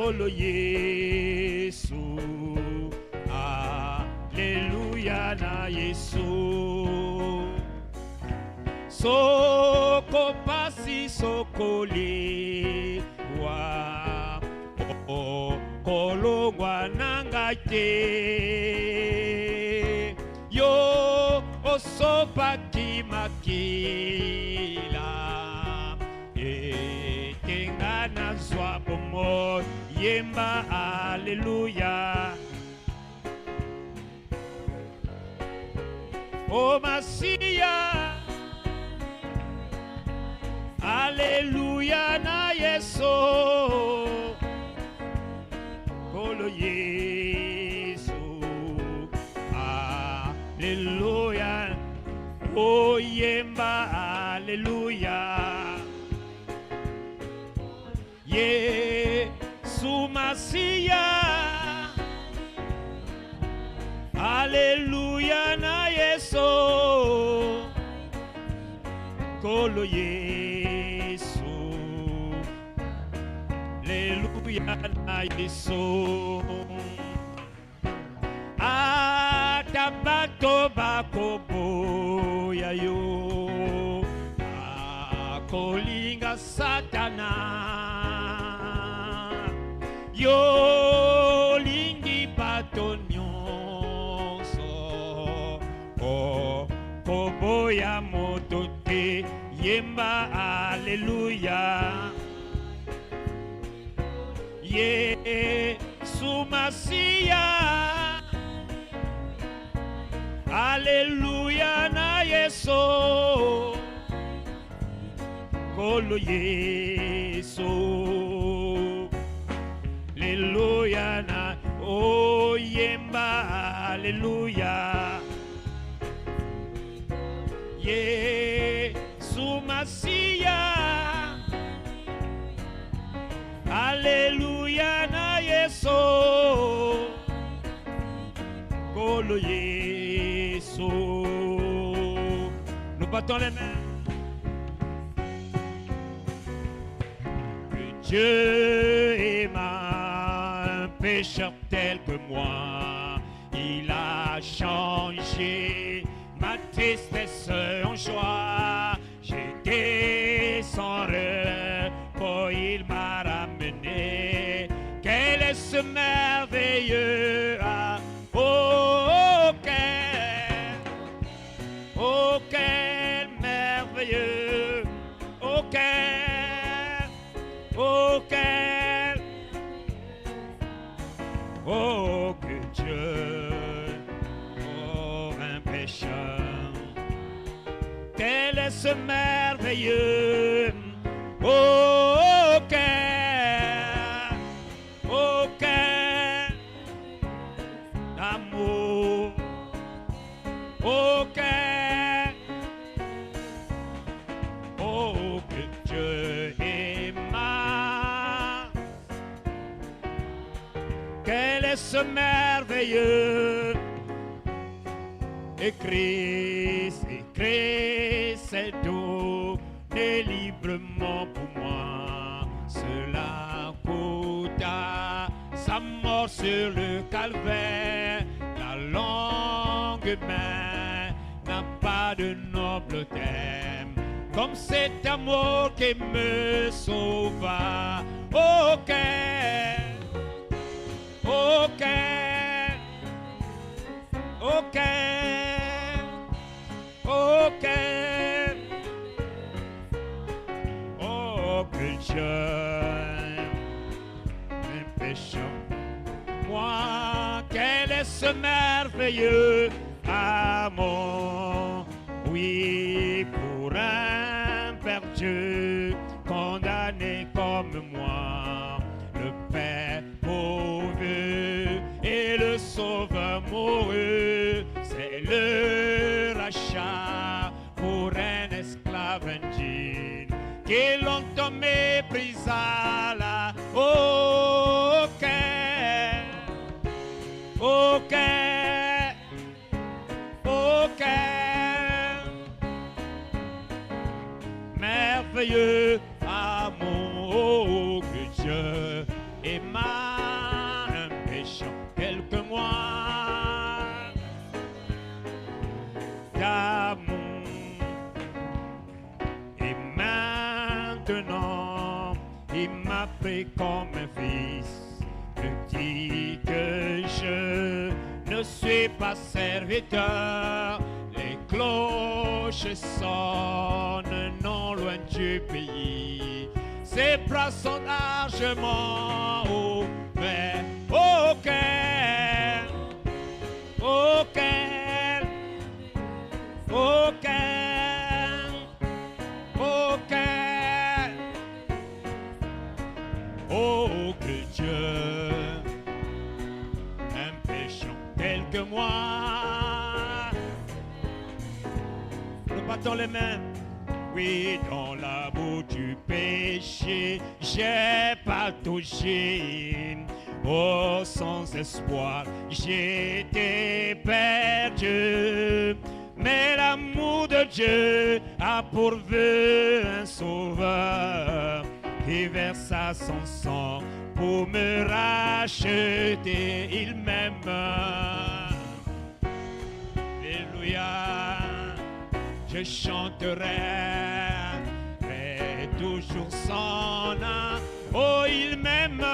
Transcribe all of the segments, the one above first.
Kolo Yesu, Alleluia na Yesu. Soko pasi sokole wa kolo nanga te yo osopa kimakila tenga na zwa bomo yemba Alleluia. O Masia, Alleluia na Yesu. Kolo Yesu, Alleluia. O yemba Alleluia. Yesu Masia, Alleluia na Yesu. Kolo Yesu, Alleluia na Yesu. Atabato bakobo ya yo akolinga Satana yo lingi bato nyonso kobo ya moto te yemba Alleluia. Yesu Masia, Alleluia na Yesu. Kolo Yesu, Alleluia na o yemba Alleluia. Yesu Masia, Alleluia na Yesu. Kolo Yesu. Nous battons les mains. Que Dieu aima un pécheur tel que moi. Il a changé ma tristesse en joie. J'étais sans repos, il m'a ramené. Quel est ce merveilleux oh quel merveilleux, oh quel, oh que Dieu, pour un pécheur, quel est ce merveilleux, oh quel amour, oh que Dieu aima. Quel est ce merveilleux. Et Christ s'est donné librement pour moi. Cela coûta sa mort sur le calvaire. La longue main n'a pas de noble thème comme cet amour qui me sauva. Oh quel, oh quel, oh quel, oh quel, oh que j'aime un pécheur. Moi, quel est ce merveilleux amour, oui, pour un perdu condamné comme moi, le Père pauvre et le Sauveur mourut, c'est le rachat pour un esclave indigne qui longtemps méprisa la merveilleux amour que Dieu aima. d'amour. Et maintenant, il m'a pris comme un fils. Me dit que je ne suis pas serviteur. Les cloches sonnent non loin du pays. Ses bras sont largement ouverts. Auquel, auquel, auquel, auquel. Oh, que Dieu, un péchant tel que moi. Nous battons les mains. Oui, dans la boue du péché, j'ai pas touché. Oh, sans espoir, j'étais perdu. Mais l'amour de Dieu a pourvu un sauveur qui versa son sang pour me racheter. Il m'aime. Alléluia. Je chanterai et toujours son âme. Oh, il m'aime.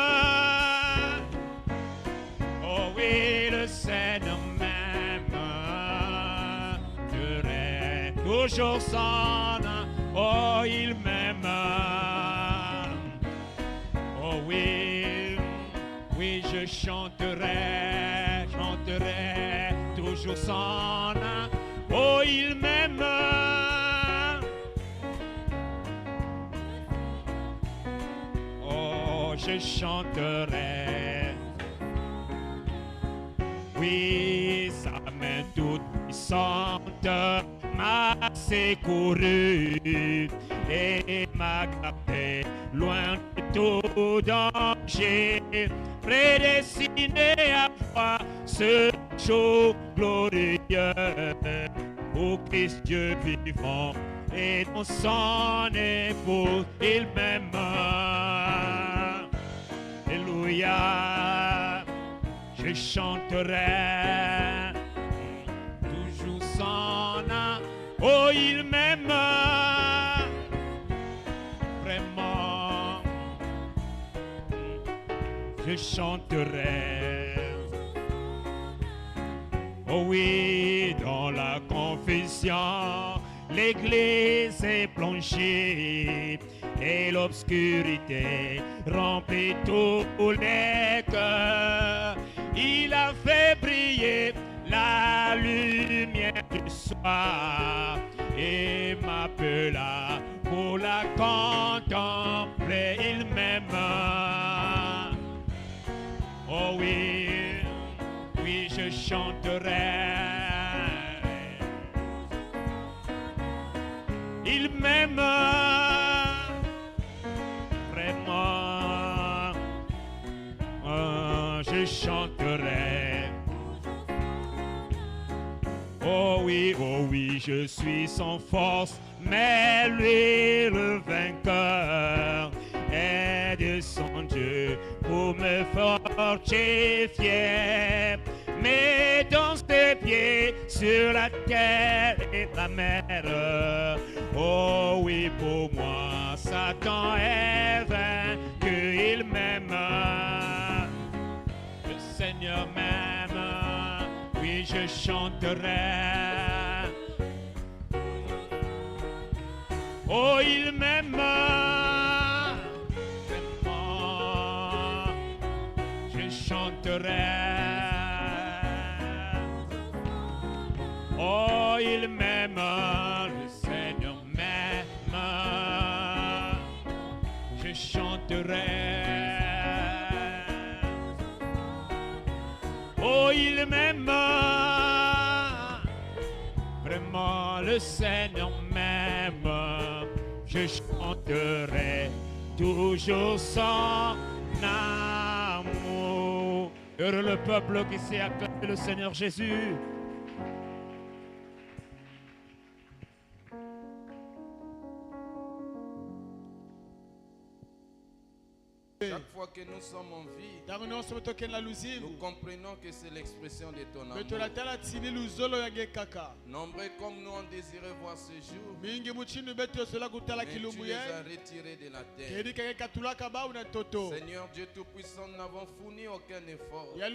Oh oui, le Seigneur m'aime. Je serai toujours son âme. Oh, il m'aime. Oh oui, oui, je chanterai toujours son âme. Oh, il m'aime. Oh, je chanterai. Oui, sa main toute puissante m'a secouru et m'a gardé loin de tout danger. Prédestiné à voir ce jour glorieux. Ô Christ Dieu vivant et dans son épouse, il m'aime. Alléluia, je chanterai toujours son âme. Oh, il m'aime vraiment. Je chanterai. Oh oui, dans la confession, l'église est plongée et l'obscurité remplit tous les cœurs. Il a fait briller la lumière du soir et m'appela pour la contempler. Il m'aime. Oh oui. Oui, je chanterai. Il m'aime vraiment. Oh, je chanterai. Oh oui, je suis sans force, mais lui le vainqueur est de son Dieu pour me fortifier. Mais dans ses pieds sur la terre et la mer. Oh oui, pour moi, Satan est vaincu, il m'aime. Le Seigneur m'aime, oui, je chanterai. Oh, il m'aime. Vraiment, je chanterai. Oh, il m'aime, le Seigneur m'aime. Je chanterai. Oh, il m'aime. Vraiment, le Seigneur m'aime. Je chanterai toujours son amour. Heureux le peuple qui sait acclamer le Seigneur Jésus. Chaque fois que nous sommes en vie, nous comprenons que c'est l'expression de ton amour. Nombreux comme nous on désirait voir ce jour, mais tu les as retirés de la terre. Seigneur Dieu Tout-Puissant, nous n'avons fourni aucun effort. Voilà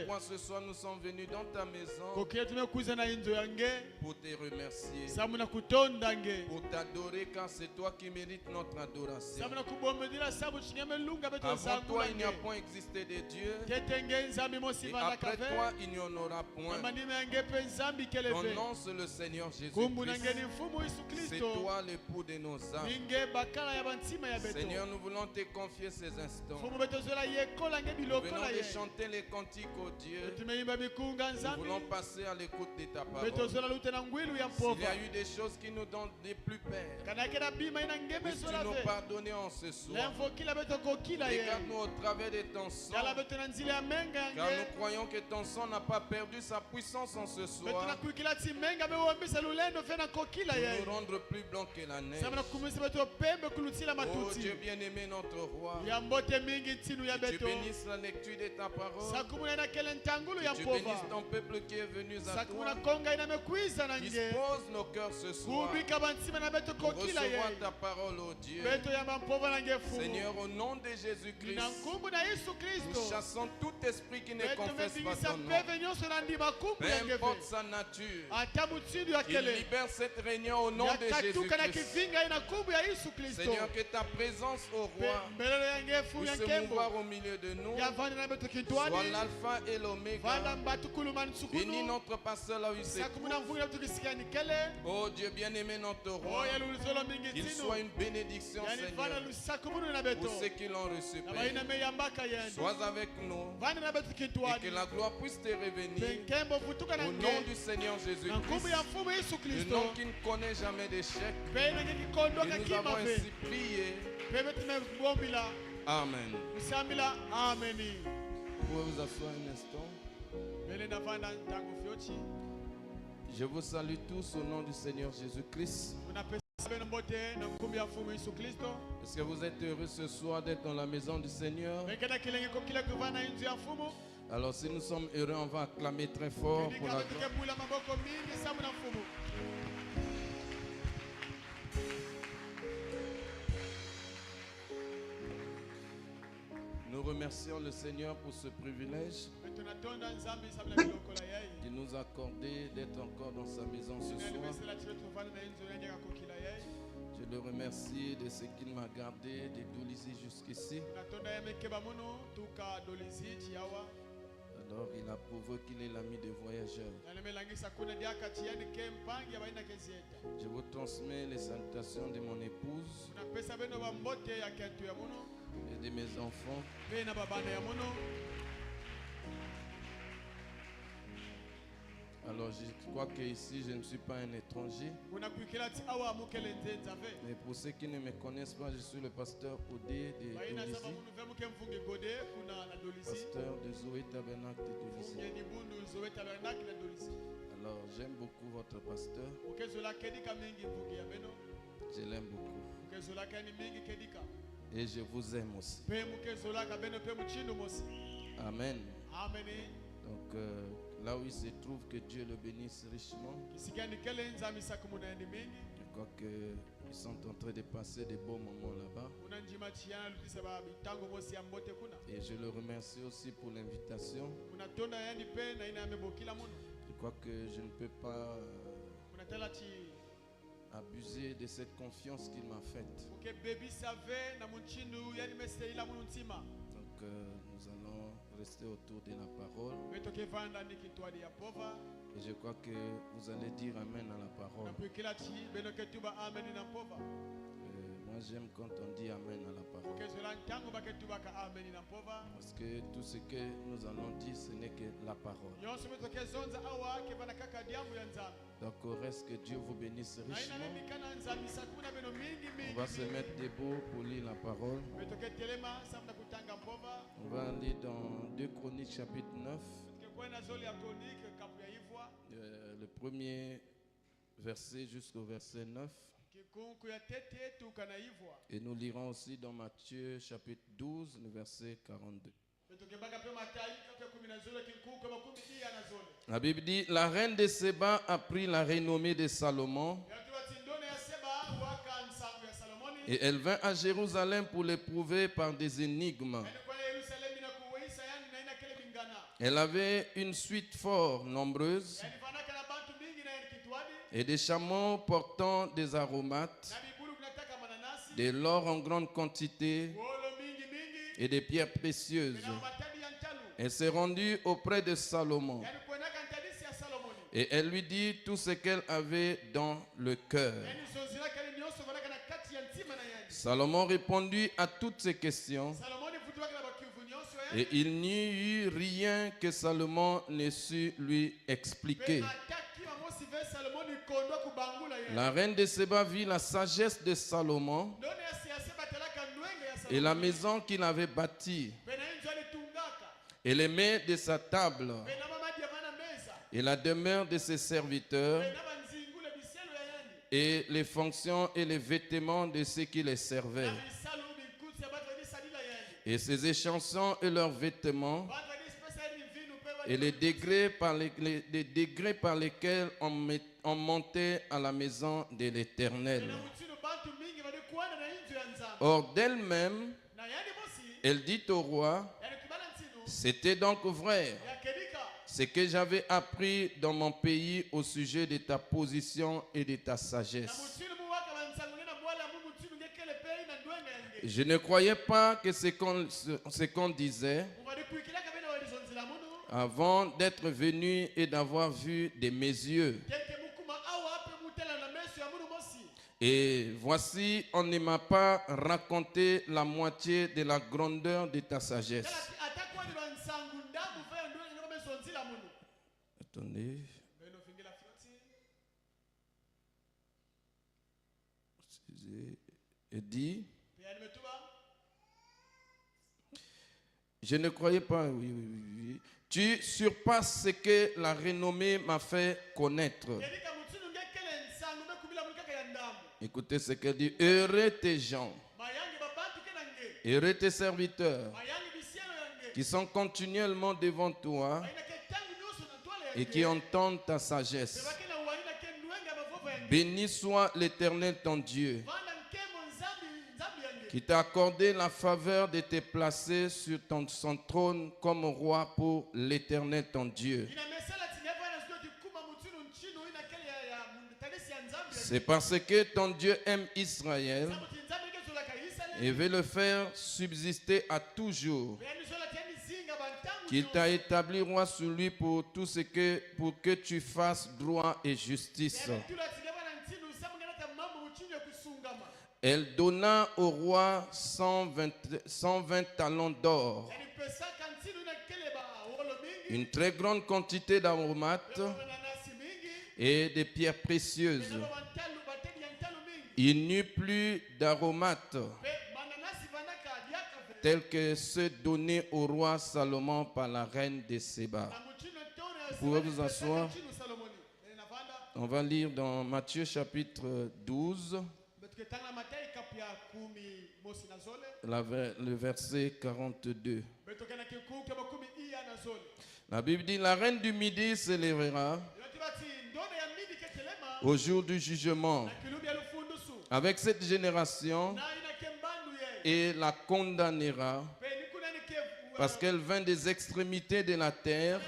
pourquoi ce soir nous sommes venus dans ta maison pour te remercier, pour t'adorer, car c'est toi qui mérites notre adoration. Avant toi, il n'y a point existé de Dieu, et après toi, il n'y en aura point. Ton nom, c'est le Seigneur Jésus-Christ. C'est toi l'époux de nos âmes. Seigneur, nous voulons te confier ces instants. Nous venons de chanter les cantiques au Dieu. Nous voulons passer à l'écoute de ta parole. S'il y a eu des choses qui nous donnent des plus pères, puisses-tu nous pardonner en ce soir. Regarde-nous au travers de ton sang, car nous croyons que ton sang n'a pas perdu sa puissance en ce soir pour nous rendre plus blancs que la neige. Oh Dieu bien-aimé, notre roi, que tu bénisses la lecture de ta parole, que tu bénisses ton peuple qui est venu à toi. Dispose nos cœurs ce soir pour recevoir ta parole, oh Dieu. Seigneur, au nom de Jésus-Christ, nous chassons tout esprit qui ne confesse pas ton nom. Peu importe sa nature, il libère cette réunion au nom de Jésus-Christ. Seigneur, que ta présence, ô roi, puisse se mouvoir au milieu de nous. Sois l'alpha et l'oméga. Bénis notre pasteur là où il se trouve. Oh Dieu bien-aimé, notre roi, qu'il soit une bénédiction, Seigneur, pour ceux qui l'ont reçu, Père. Sois avec nous et que la gloire puisse te revenir au nom du Seigneur Jésus-Christ, le nom qui ne connaît jamais d'échec. Et nous avons ainsi prié. Amen. Vous pouvez vous asseoir un instant. Je vous salue tous au nom du Seigneur Jésus-Christ. Est-ce que vous êtes heureux ce soir d'être dans la maison du Seigneur? Alors si nous sommes heureux, on va acclamer très fort pour la gloire. Nous remercions le Seigneur pour ce privilège qu'il nous a accordé d'être encore dans sa maison ce soir. Je le remercie de ce qu'il m'a gardé de Doulizi jusqu'ici. Alors il a prouvé qu'il est l'ami des voyageurs. Je vous transmets les salutations de mon épouse et de mes enfants. Alors je crois qu'ici je ne suis pas un étranger. Mais pour ceux qui ne me connaissent pas, je suis le pasteur Odé de Doulizi, pasteur de Zoé Tabernacle de Doulizi. Alors j'aime beaucoup votre pasteur. Je l'aime beaucoup. Et je vous aime aussi. Amen. Donc là où il se trouve, que Dieu le bénisse richement. Je crois qu'ils sont en train de passer de bons moments là-bas. Et je le remercie aussi pour l'invitation. Je crois que je ne peux pas abuser de cette confiance qu'il m'a faite. Donc nous allons rester autour de la parole. Et je crois que vous allez dire Amen à la parole. Moi j'aime quand on dit Amen à la parole. Parce que tout ce que nous allons dire, ce n'est que la parole. Donc au reste, que Dieu vous bénisse richement. On va se mettre debout pour lire la parole. On va aller dans 2 Chroniques chapitre 9. Le premier verset jusqu'au verset 9. Et nous lirons aussi dans Matthieu chapitre 12, le verset 42. La Bible dit, la reine de Séba a pris la renommée de Salomon et elle vint à Jérusalem pour l'éprouver par des énigmes. Elle avait une suite fort nombreuse et des chameaux portant des aromates, de l'or en grande quantité et des pierres précieuses. Elle s'est rendue auprès de Salomon et elle lui dit tout ce qu'elle avait dans le cœur. Salomon répondit à toutes ces questions et il n'y eut rien que Salomon ne sut lui expliquer. La reine de Séba vit la sagesse de Salomon et la maison qu'il avait bâtie et les mets de sa table et la demeure de ses serviteurs et les fonctions et les vêtements de ceux qui les servaient et ses échansons et leurs vêtements et les degrés par lesquels on montait à la maison de l'Éternel. Or d'elle-même, elle dit au roi, c'était donc vrai ce que j'avais appris dans mon pays au sujet de ta position et de ta sagesse. Je ne croyais pas que ce qu'on disait avant d'être venu et d'avoir vu de mes yeux. Et voici, on ne m'a pas raconté la moitié de la grandeur de ta sagesse. Attendez. Et dit, je ne croyais pas, oui. Tu surpasses ce que la renommée m'a fait connaître. Écoutez ce qu'elle dit. Heureux tes gens, heureux tes serviteurs qui sont continuellement devant toi et qui entendent ta sagesse. Béni soit l'Éternel ton Dieu, qui t'a accordé la faveur de te placer sur son trône comme roi pour l'Éternel ton Dieu. C'est parce que ton Dieu aime Israël et veut le faire subsister à toujours qu'il t'a établi roi sur lui pour que tu fasses droit et justice. Elle donna au roi 120 talents d'or, une très grande quantité d'aromates et de pierres précieuses. Il n'y eut plus d'aromates tels que ceux donnés au roi Salomon par la reine de Séba. Vous pouvez vous asseoir. On va lire dans Matthieu chapitre 12, le verset 42. La Bible dit, la reine du Midi s'élèvera au jour du jugement avec cette génération et la condamnera parce qu'elle vint des extrémités de la terre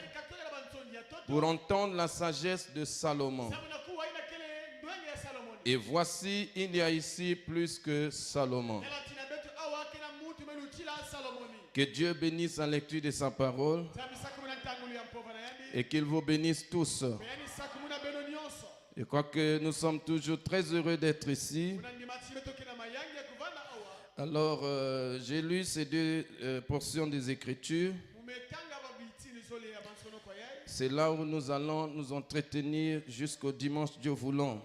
pour entendre la sagesse de Salomon. Et voici, il y a ici plus que Salomon. Que Dieu bénisse la lecture de sa parole et qu'il vous bénisse tous. Je crois que nous sommes toujours très heureux d'être ici. Alors, j'ai lu ces deux portions des Écritures. C'est là où nous allons nous entretenir jusqu'au dimanche, Dieu voulant.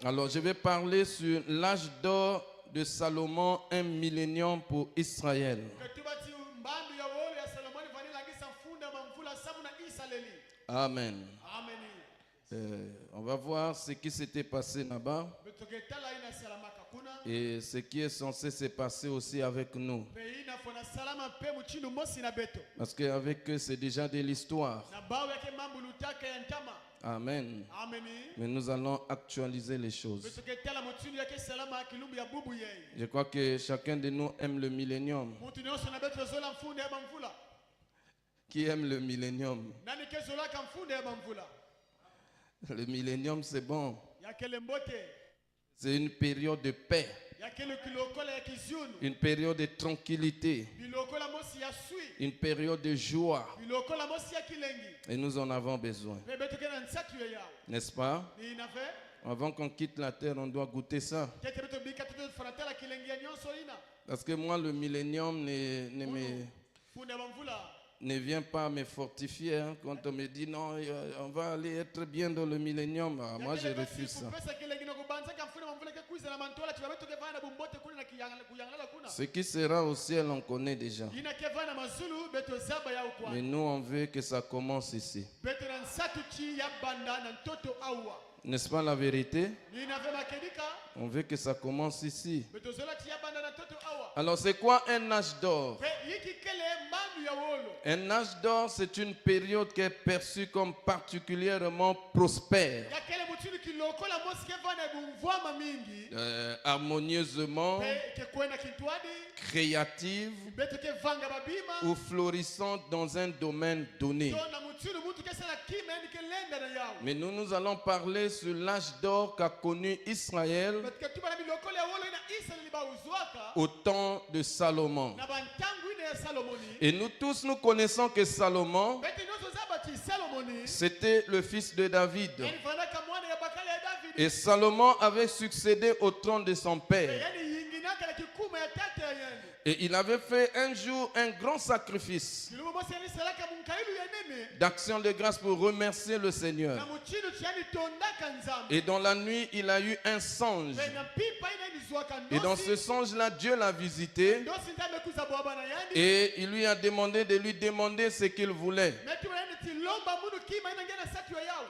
Alors, je vais parler sur l'âge d'or de Salomon, un millénium pour Israël. Amen. On va voir ce qui s'était passé là-bas et ce qui est censé se passer aussi avec nous. Parce qu'avec eux, c'est déjà de l'histoire. Amen. Mais nous allons actualiser les choses. Je crois que chacun de nous aime le millénium. Qui aime le millénium? Le millénium, c'est bon. C'est une période de paix. Une période de tranquillité. Une période de joie. Et nous en avons besoin. N'est-ce pas? Avant qu'on quitte la terre, on doit goûter ça. Parce que moi, le millénium ne vient pas me fortifier. Hein. Quand on me dit non, on va aller être bien dans le millénium, moi je refuse ça. Ce qui sera au ciel, on connaît déjà. Mais nous, on veut que ça commence ici. N'est-ce pas la vérité? On veut que ça commence ici. Alors c'est quoi un âge d'or? Un âge d'or, c'est une période qui est perçue comme particulièrement prospère. Harmonieusement, créative ou florissante dans un domaine donné. Mais nous allons parler sur l'âge d'or qu'a connu Israël au temps de Salomon. Et nous tous, nous connaissons que Salomon, c'était le fils de David. Et Salomon avait succédé au trône de son père. Et il avait fait un jour un grand sacrifice d'action de grâce pour remercier le Seigneur. Et dans la nuit, il a eu un songe. Et dans ce songe-là, Dieu l'a visité. Et il lui a demandé de lui demander ce qu'il voulait.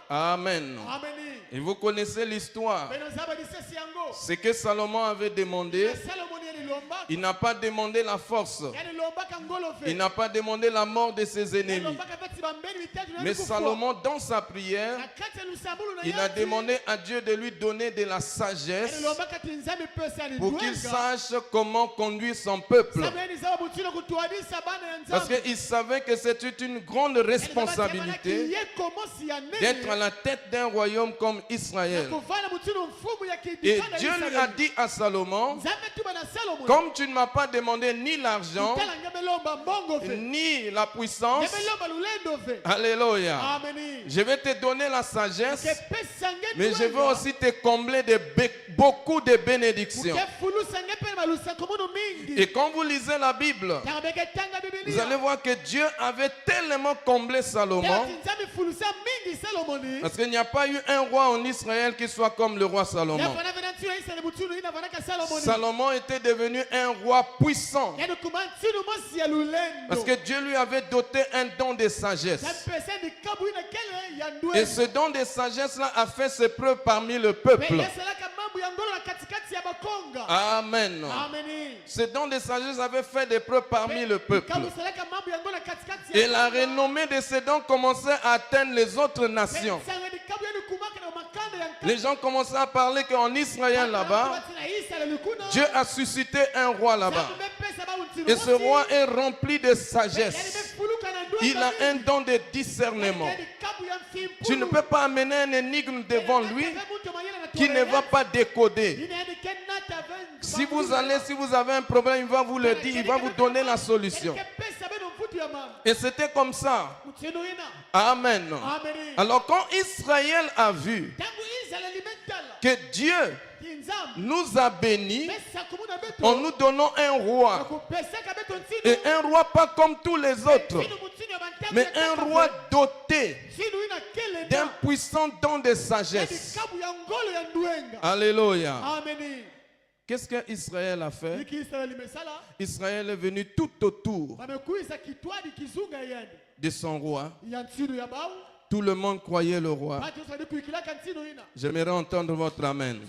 Amen. Et vous connaissez l'histoire. Ce que Salomon avait demandé, il n'a pas demandé la force. Il n'a pas demandé la mort de ses ennemis. Mais Salomon, dans sa prière, il a demandé à Dieu de lui donner de la sagesse pour qu'il sache comment conduire son peuple. Parce qu'il savait que c'était une grande responsabilité d'être à la tête d'un royaume comme Israël. Et Dieu lui a dit à Salomon, comme tu ne m'as pas demandé ni l'argent, ni la puissance, alléluia, je vais te donner la sagesse, mais je vais aussi te combler de beaucoup de bénédictions. Et quand vous lisez la Bible, vous allez voir que Dieu avait tellement comblé Salomon, parce qu'il n'y a pas eu un roi en Israël qui soit comme le roi Salomon. Salomon était devenu un roi puissant, parce que Dieu lui avait doté un don de sagesse. Et ce don de sagesse-là a fait ses preuves parmi le peuple. Amen. Ce don de sagesse avait fait des preuves parmi le peuple. Et la renommée de ce don commençait à atteindre les autres nations. Les gens commençaient à parler qu'en Israël là-bas, Dieu a suscité un roi là-bas. Et ce roi est rempli de sagesse. Il a un don de discernement. Tu ne peux pas amener un énigme devant lui qui ne va pas décoder. Si vous avez un problème, il va vous le dire, il va vous donner la solution. Et c'était comme ça. Amen. Alors quand Israël a vu que Dieu nous a bénis en nous donnant un roi, et un roi pas comme tous les autres, mais un roi doté d'un puissant don de sagesse. Alléluia. Qu'est-ce qu'Israël a fait? Israël est venu tout autour de son roi, Tout le monde croyait le roi. J'aimerais entendre votre amen.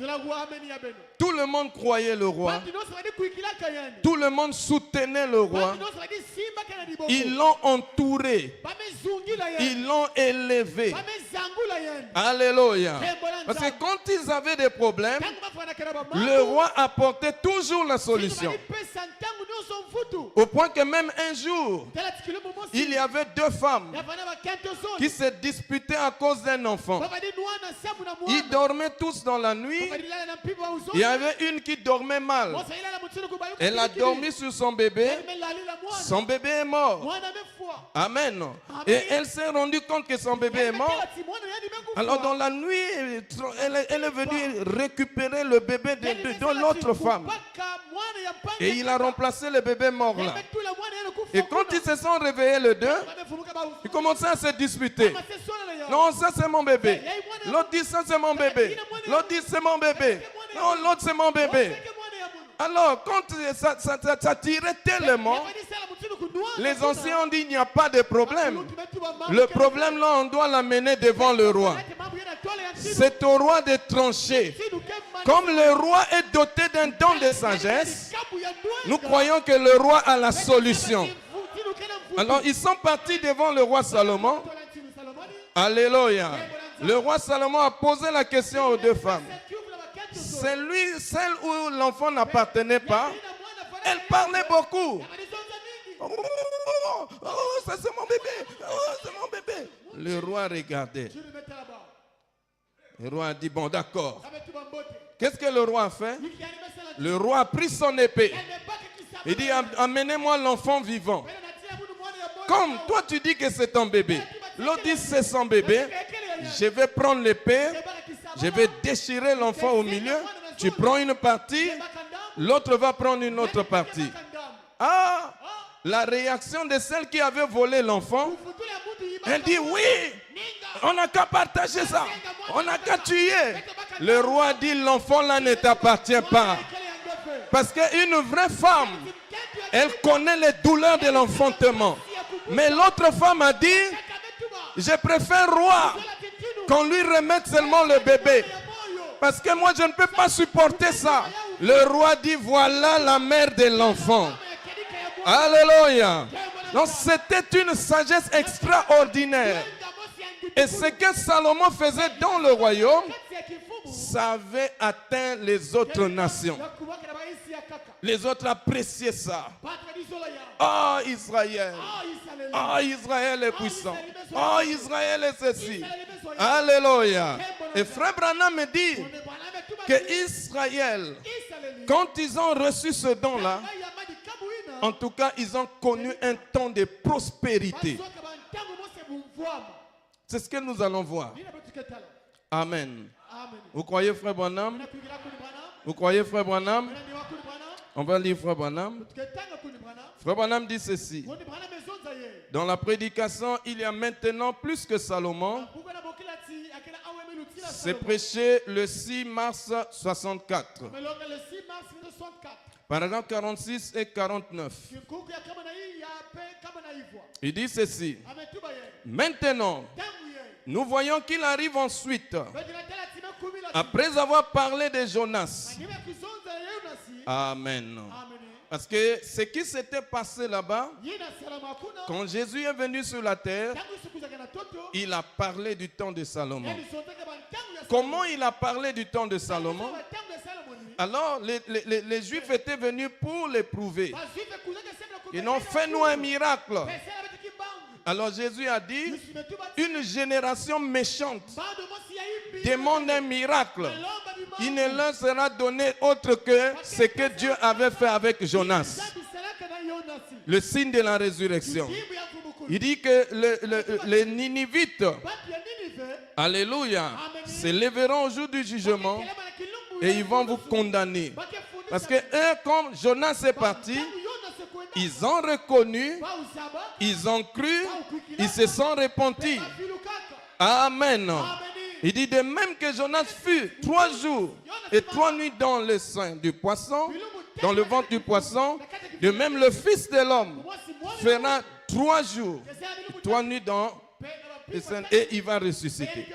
Tout le monde croyait le roi. Tout le monde soutenait le roi. Ils l'ont entouré. Ils l'ont élevé. Alléluia. Parce que quand ils avaient des problèmes, le roi apportait toujours la solution. Au point que même un jour, il y avait deux femmes qui se disputaient à cause d'un enfant. Ils dormaient tous dans la nuit. Il y avait une qui dormait mal. Elle a dormi sur son bébé. Son bébé est mort. Amen. Et elle s'est rendue compte que son bébé est mort. Alors dans la nuit, elle est venue récupérer le bébé de l'autre femme. Et il a remplacé le bébé mort là. Et quand ils se sont réveillés les deux, ils commençaient à se disputer. Non, ça c'est mon bébé. L'autre dit ça c'est mon bébé. L'autre dit c'est mon bébé. Non, l'autre c'est mon bébé. Alors quand ça tirait tellement, les anciens ont dit il n'y a pas de problème. Le problème là on doit l'amener devant le roi. C'est au roi de trancher. Comme le roi est doté d'un don de sagesse, nous croyons que le roi a la solution. Alors ils sont partis devant le roi Salomon. Alléluia. Le roi Salomon a posé la question aux deux femmes. Celle où l'enfant n'appartenait pas, elle parlait beaucoup. Oh, ça c'est mon bébé. Oh, c'est mon bébé. Le roi regardait. Le roi a dit, bon d'accord. Qu'est-ce que le roi a fait? Le roi a pris son épée. Il dit, amenez-moi l'enfant vivant. Comme toi tu dis que c'est ton bébé. L'autre dit c'est son bébé. Je vais prendre l'épée. Je vais déchirer l'enfant au milieu. Tu prends une partie. L'autre va prendre une autre partie. Ah! La réaction de celle qui avait volé l'enfant. Elle dit oui. On n'a qu'à partager ça. On n'a qu'à tuer. Le roi dit l'enfant là ne t'appartient pas. Parce qu'une vraie femme, elle connaît les douleurs de l'enfantement. Mais l'autre femme a dit, je préfère roi qu'on lui remette seulement le bébé. Parce que moi je ne peux pas supporter ça. Le roi dit, voilà la mère de l'enfant. Alléluia. Donc c'était une sagesse extraordinaire. Et ce que Salomon faisait dans le royaume, ça avait atteint les autres nations. Les autres appréciaient ça. Ah, Israël. Ah, Israël est puissant. Ah, Israël est ceci. Alléluia. Et frère Branham me dit que Israël, quand ils ont reçu ce don-là, en tout cas, ils ont connu un temps de prospérité. C'est ce que nous allons voir. Amen. Vous croyez, frère Branham? Vous croyez, frère Branham? On va lire frère Branham. Frère Branham dit ceci. Dans la prédication, il y a maintenant plus que Salomon. C'est prêché le 6 mars 64. Paragraphe 46 et 49. Il dit ceci. Maintenant, nous voyons qu'il arrive ensuite, après avoir parlé de Jonas. Amen. Parce que ce qui s'était passé là-bas, quand Jésus est venu sur la terre, il a parlé du temps de Salomon. Comment il a parlé du temps de Salomon? Alors, les Juifs étaient venus pour l'éprouver. Ils ont fait nous un miracle. Alors Jésus a dit, une génération méchante demande un miracle. Il ne leur sera donné autre que ce que Dieu avait fait avec Jonas. Le signe de la résurrection. Il dit que les Ninivites, alléluia, se lèveront au jour du jugement et ils vont vous condamner. Parce que eux, comme Jonas est parti, ils ont reconnu, ils ont cru, ils se sont repentis. Amen. Il dit de même que Jonas fut 3 jours et 3 nuits dans le sein du poisson, dans le ventre du poisson, de même le Fils de l'homme fera 3 jours et 3 nuits dans et il va ressusciter.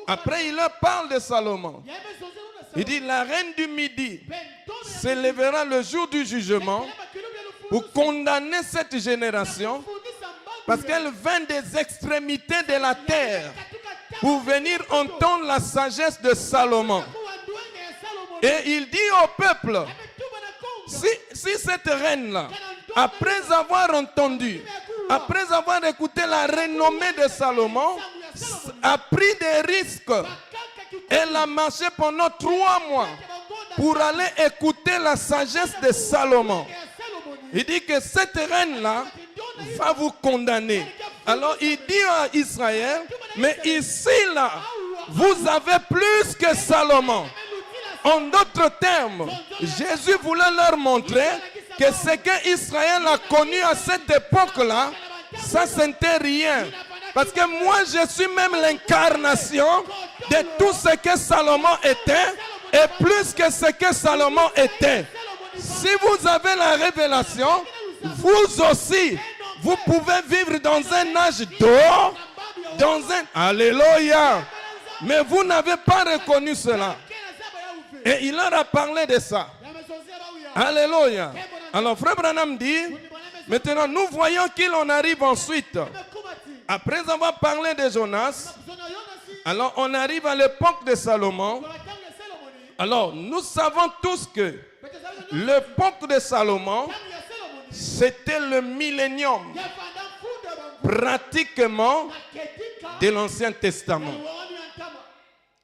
Après, il leur parle de Salomon. Il dit, la reine du Midi s'élèvera le jour du jugement pour condamner cette génération parce qu'elle vint des extrémités de la terre pour venir entendre la sagesse de Salomon. Et il dit au peuple, si cette reine-là, après avoir entendu, après avoir écouté la renommée de Salomon, a pris des risques, elle a marché pendant 3 mois pour aller écouter la sagesse de Salomon. Il dit que cette reine-là va vous condamner. Alors il dit à Israël, mais ici là, vous avez plus que Salomon. En d'autres termes, Jésus voulait leur montrer que ce que Israël a connu à cette époque-là, ça c'était rien. Parce que moi je suis même l'incarnation de tout ce que Salomon était et plus que ce que Salomon était. Si vous avez la révélation, vous aussi, vous pouvez vivre dans un âge d'or, dans un... Alléluia! Mais vous n'avez pas reconnu cela. Et il leur a parlé de ça. Alléluia! Alors Frère Branham dit, maintenant nous voyons qu'il en arrive ensuite. Après avoir parlé de Jonas, alors on arrive à l'époque de Salomon. Alors nous savons tous que l'époque de Salomon, c'était le millénium pratiquement de l'Ancien Testament.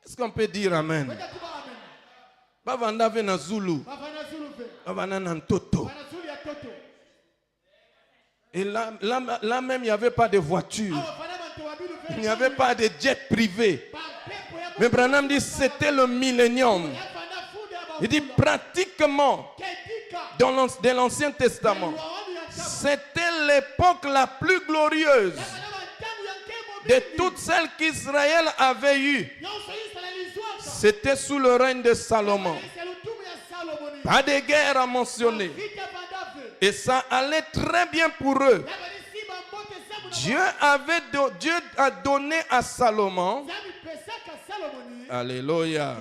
Est-ce qu'on peut dire Amen? Et là même, il n'y avait pas de voiture. Il n'y avait pas de jet privé. Mais Branham dit c'était le millénium. Il dit pratiquement de l'Ancien Testament. C'était l'époque la plus glorieuse de toutes celles qu'Israël avait eues. C'était sous le règne de Salomon. Pas de guerre à mentionner. Et ça allait très bien pour eux. Dieu a donné à Salomon, alléluia,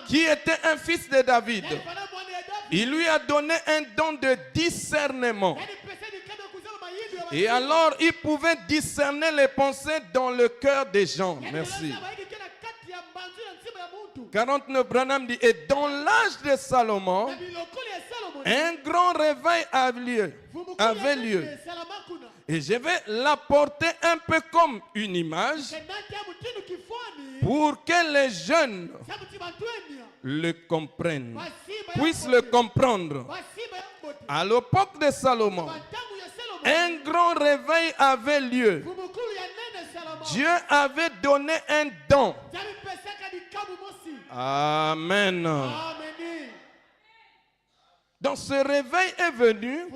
qui était un fils de David. Il lui a donné un don de discernement. Et alors, il pouvait discerner les pensées dans le cœur des gens. Merci. 49, Branham dit, et dans l'âge de Salomon, un grand réveil avait lieu. Et je vais l'apporter un peu comme une image pour que les jeunes le comprennent, puissent le comprendre. À l'époque de Salomon, un grand réveil avait lieu. Dieu avait donné un don. Amen. Donc ce réveil est venu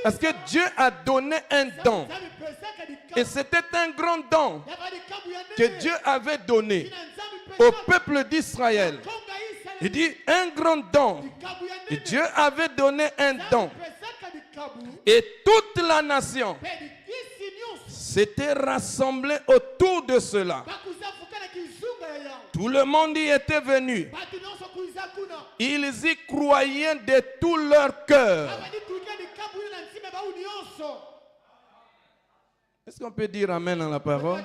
parce que Dieu a donné un don. Et c'était un grand don que Dieu avait donné au peuple d'Israël. Il dit un grand don. Et Dieu avait donné un don. Et toute la nation s'était rassemblée autour de cela. Tout le monde y était venu. Ils y croyaient de tout leur cœur. Est-ce qu'on peut dire Amen à la parole?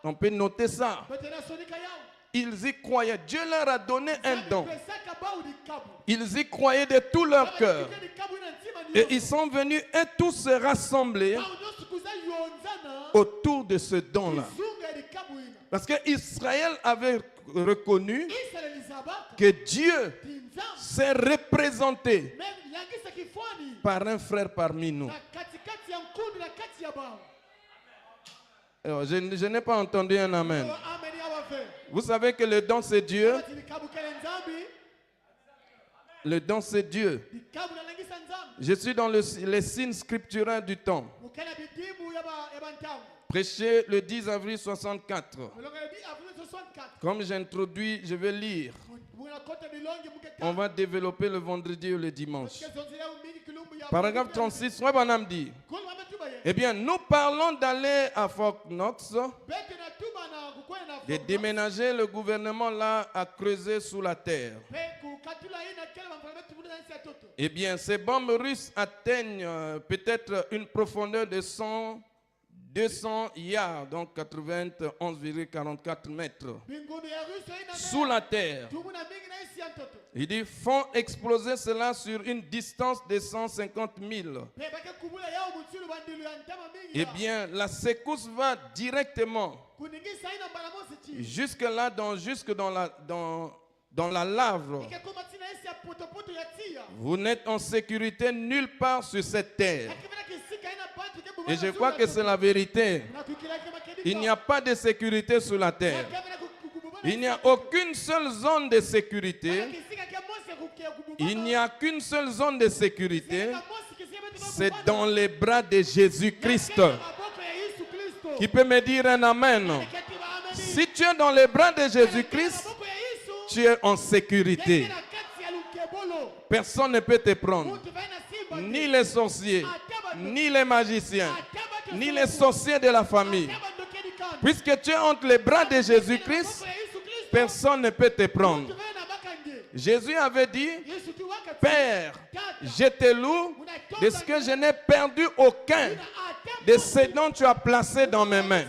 On peut noter ça. Ils y croyaient. Dieu leur a donné un don. Ils y croyaient de tout leur cœur. Et ils sont venus et tous se rassembler autour de ce don-là. Parce que Israël avait reconnu que Dieu s'est représenté par un frère parmi nous. Alors, je n'ai pas entendu un amen. Vous savez que le don c'est Dieu. Le don c'est Dieu. Je suis dans les signes scripturaires du temps. Prêché le 10 avril 64. Comme j'introduis, je vais lire. On va développer le vendredi ou le dimanche. Paragraphe 36, Branham dit, Eh bien, nous parlons d'aller à Fort Knox, de déménager. Le gouvernement là a creusé sous la terre. Eh bien, ces bombes russes atteignent peut-être une profondeur de 200 yards, donc 91,44 mètres, sous la terre. Il dit, font exploser cela sur une distance de 150 000. Eh bien, la secousse va directement jusque là, dans la lave. Vous n'êtes en sécurité nulle part sur cette terre. Et je crois que c'est la vérité. Il n'y a pas de sécurité sur la terre. Il n'y a aucune seule zone de sécurité. Il n'y a qu'une seule zone de sécurité. C'est dans les bras de Jésus-Christ. Qui peut me dire un amen? Si tu es dans les bras de Jésus-Christ, tu es en sécurité. Personne ne peut te prendre. Ni les sorciers, ni les magiciens, ni les sorciers de la famille. Puisque tu es entre les bras de Jésus-Christ, personne ne peut te prendre. Jésus avait dit, Père, je te loue de ce que je n'ai perdu aucun de ce dont tu as placé dans mes mains.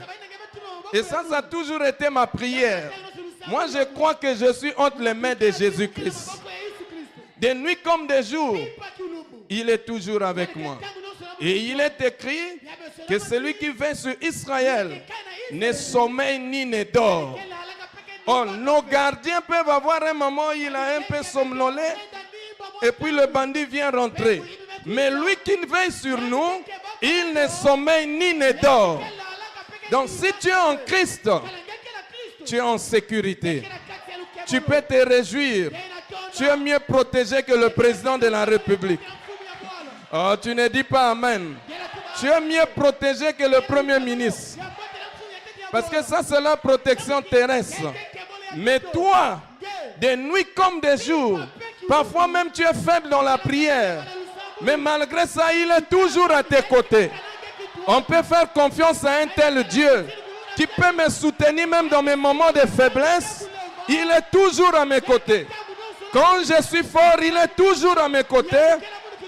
Et ça a toujours été ma prière. Moi, je crois que je suis entre les mains de Jésus-Christ. De nuit comme de jour, il est toujours avec moi. Et il est écrit que celui qui vient sur Israël ne sommeille ni ne dort. Oh, nos gardiens peuvent avoir un moment où il a un peu somnolé et puis le bandit vient rentrer. Mais lui qui veille sur nous, il ne sommeille ni ne dort. Donc si tu es en Christ, tu es en sécurité. Tu peux te réjouir. Tu es mieux protégé que le président de la République. Oh, tu ne dis pas Amen. Tu es mieux protégé que le Premier ministre. Parce que ça, c'est la protection terrestre. Mais toi, de nuit comme de jour, parfois même tu es faible dans la prière. Mais malgré ça, il est toujours à tes côtés. On peut faire confiance à un tel Dieu qui peut me soutenir même dans mes moments de faiblesse. Il est toujours à mes côtés. Quand je suis fort, il est toujours à mes côtés.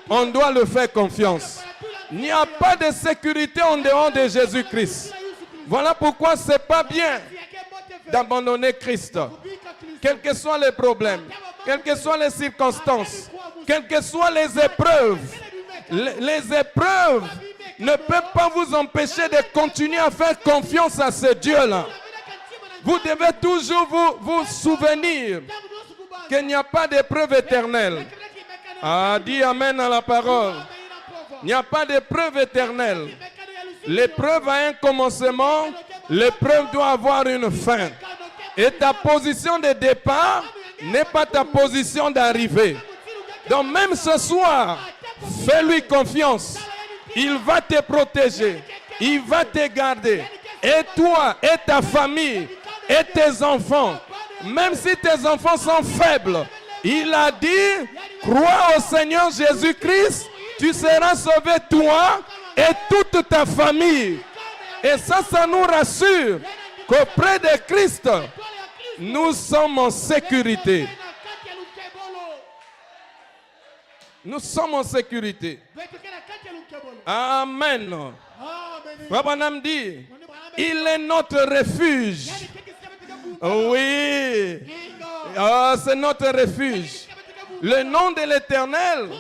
On doit le faire confiance. Il n'y a pas de sécurité en dehors de Jésus-Christ. Voilà pourquoi ce n'est pas bien d'abandonner Christ. Quels que soient les problèmes, quelles que soient les circonstances, quelles que soient les épreuves, les épreuves ne peuvent pas vous empêcher de continuer à faire confiance à ce Dieu-là. Vous devez toujours vous souvenir qu'il n'y a pas d'épreuve éternelle. Ah, dis Amen à la parole. Il n'y a pas d'épreuve éternelle. L'épreuve a un commencement, l'épreuve doit avoir une fin. Et ta position de départ n'est pas ta position d'arrivée. Donc même ce soir, fais-lui confiance. Il va te protéger. Il va te garder. Et toi, et ta famille, et tes enfants. Même si tes enfants sont faibles, il a dit, crois au Seigneur Jésus-Christ, tu seras sauvé toi et toute ta famille. Et ça nous rassure qu'auprès de Christ, nous sommes en sécurité. Nous sommes en sécurité. Amen. Rabbanam dit, il est notre refuge. Oui. Oh, c'est notre refuge. Le nom de l'Éternel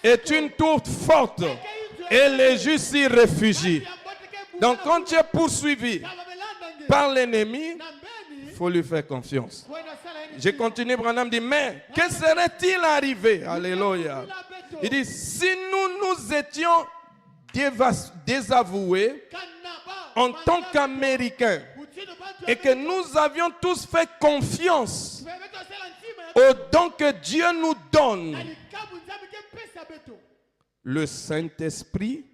est une tour forte et les justes s'y réfugient. Donc quand tu es poursuivi par l'ennemi, il faut lui faire confiance. Je continue, Branham dit, mais que serait-il arrivé? Alléluia. Il dit, si nous étions désavoués en tant qu'Américains et que nous avions tous fait confiance au don que Dieu nous donne, le Saint-Esprit,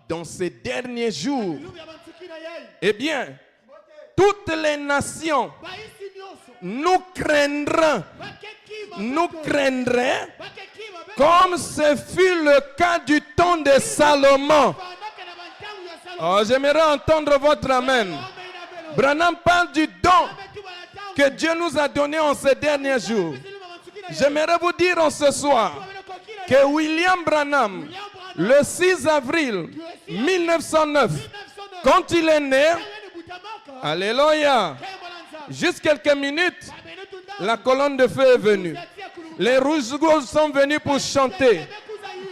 dans ces derniers jours, eh bien, toutes les nations nous craindraient comme ce fut le cas du temps de Salomon. Oh, j'aimerais entendre votre amen. Branham parle du don que Dieu nous a donné en ces derniers jours. J'aimerais vous dire en ce soir que William Branham, le 6 avril 1909, quand il est né, alléluia, juste quelques minutes, la colonne de feu est venue. Les rouges-gorges sont venus pour chanter.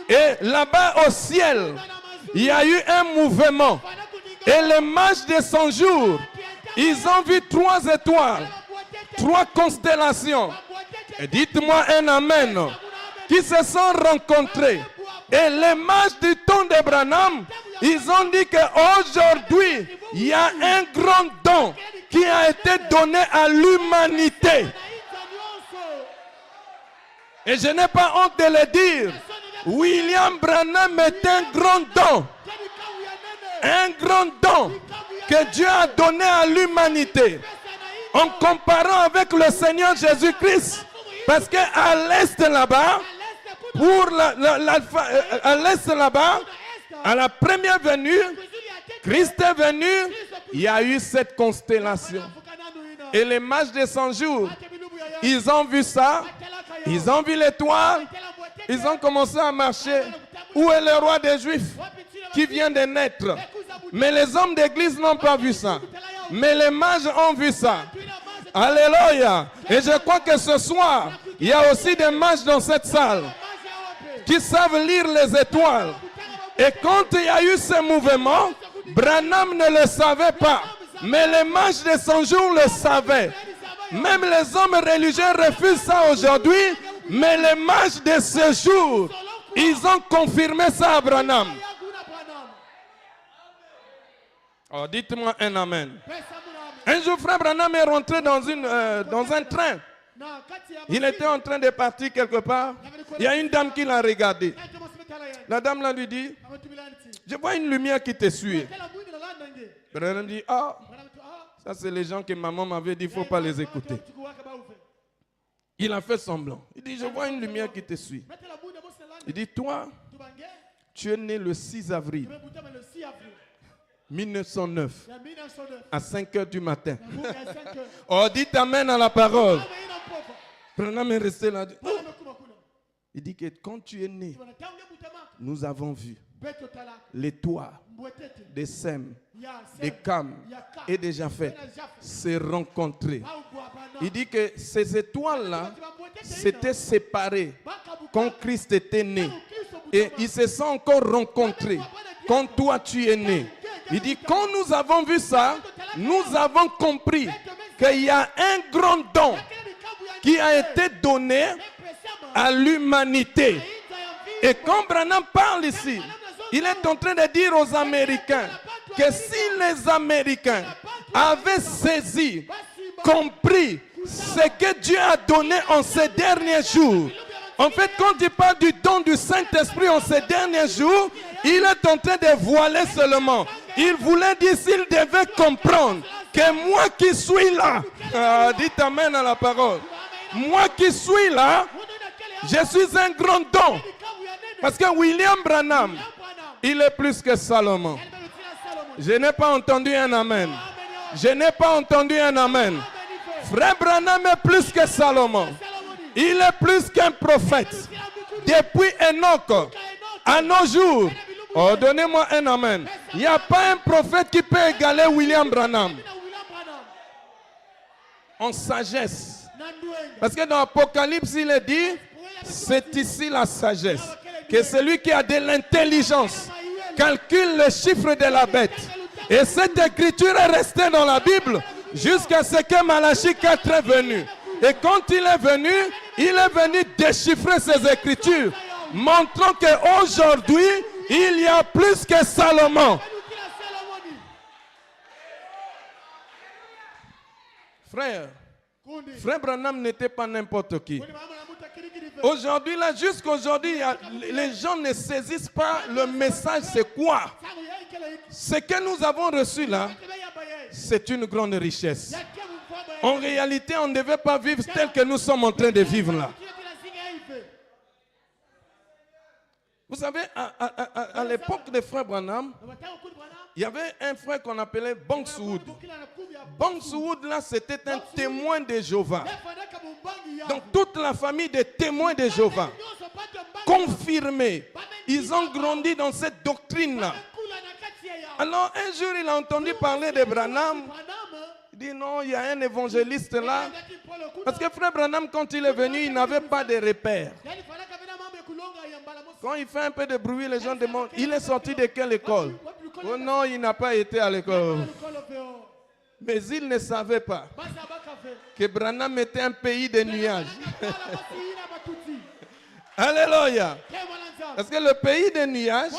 Et là-bas au ciel, il y a eu un mouvement. Et les mages de 100 jours, ils ont vu 3 étoiles, 3 constellations. Et dites-moi un amen. Qui se sont rencontrés. Et les mages du temps de Branham, ils ont dit qu'aujourd'hui, il y a un grand don qui a été donné à l'humanité. Et je n'ai pas honte de le dire. William Branham est un grand don. Un grand don que Dieu a donné à l'humanité. En comparant avec le Seigneur Jésus-Christ. Parce qu'à l'est là-bas, à l'est là-bas, à la première venue, Christ est venu, il y a eu cette constellation. Et les mages de 100 jours, ils ont vu ça, ils ont vu l'étoile, ils ont commencé à marcher. Où est le roi des Juifs qui vient de naître? Mais les hommes d'église n'ont pas vu ça. Mais les mages ont vu ça. Alléluia. Et je crois que ce soir, il y a aussi des mages dans cette salle qui savent lire les étoiles. Et quand il y a eu ce mouvement, Branham ne le savait pas. Mais les mages de 100 jours le savaient. Même les hommes religieux refusent ça aujourd'hui. Mais les mages de ce jour, ils ont confirmé ça à Branham. Oh, dites-moi un amen. Un jour, frère Branham est rentré dans un train. Il était en train de partir quelque part. Il y a une dame qui l'a regardé. La dame là lui dit, je vois une lumière qui te suit. Branham dit, ah, ça c'est les gens que maman m'avait dit, il ne faut pas les écouter. Il a fait semblant. Il dit, je vois une lumière qui te suit. Il dit, toi, tu es né le 6 avril 1909 à 5 h du matin. Oh, dites amen à la parole. Branham est resté là. Oh. Il dit que quand tu es né, nous avons vu les toits des Sem, des Cam et des Japheth se rencontrer. Il dit que ces étoiles-là s'étaient séparées quand Christ était né. Et ils se sont encore rencontrés quand toi tu es né. Il dit, quand nous avons vu ça, nous avons compris qu'il y a un grand don qui a été donné à l'humanité. Et quand Branham parle ici, il est en train de dire aux Américains que si les Américains avaient saisi, compris ce que Dieu a donné en ces derniers jours. En fait, quand il parle du don du Saint-Esprit en ces derniers jours, il est en train de voiler seulement. Il voulait dire s'il devait comprendre que moi qui suis là, dites amen à la parole. Moi qui suis là, je suis un grand don. Parce que William Branham, il est plus que Salomon. Je n'ai pas entendu un amen. Je n'ai pas entendu un amen. Frère Branham est plus que Salomon. Il est plus qu'un prophète. Depuis Enoch à nos jours. Oh, donnez-moi un amen. Il n'y a pas un prophète qui peut égaler William Branham. En sagesse. Parce que dans l'Apocalypse, il est dit, c'est ici la sagesse. Que celui qui a de l'intelligence calcule les chiffres de la bête. Et cette écriture est restée dans la Bible jusqu'à ce que Malachie 4 est venu. Et quand il est venu déchiffrer ces écritures, montrant qu'aujourd'hui, il y a plus que Salomon. Frère Branham n'était pas n'importe qui. Aujourd'hui, là, jusqu'aujourd'hui, les gens ne saisissent pas le message, c'est quoi? Ce que nous avons reçu là, c'est une grande richesse. En réalité, on ne devait pas vivre tel que nous sommes en train de vivre là. Vous savez, à l'époque de Frère Branham, il y avait un frère qu'on appelait Bankswood. Bankswood, là, c'était un témoin de Jéhovah. Donc, toute la famille des témoins de Jéhovah, confirmés, ils ont grandi dans cette doctrine-là. Alors, un jour, il a entendu parler de Branham. Il dit non, il y a un évangéliste là. Parce que frère Branham, quand il est venu, il n'avait pas de repères. Quand il fait un peu de bruit, les gens demandent, il est sorti de quelle école? Oh non, il n'a pas été à l'école. Mais il ne savait pas que Branham était un pays de nuages. Alléluia. Parce que le pays des nuages,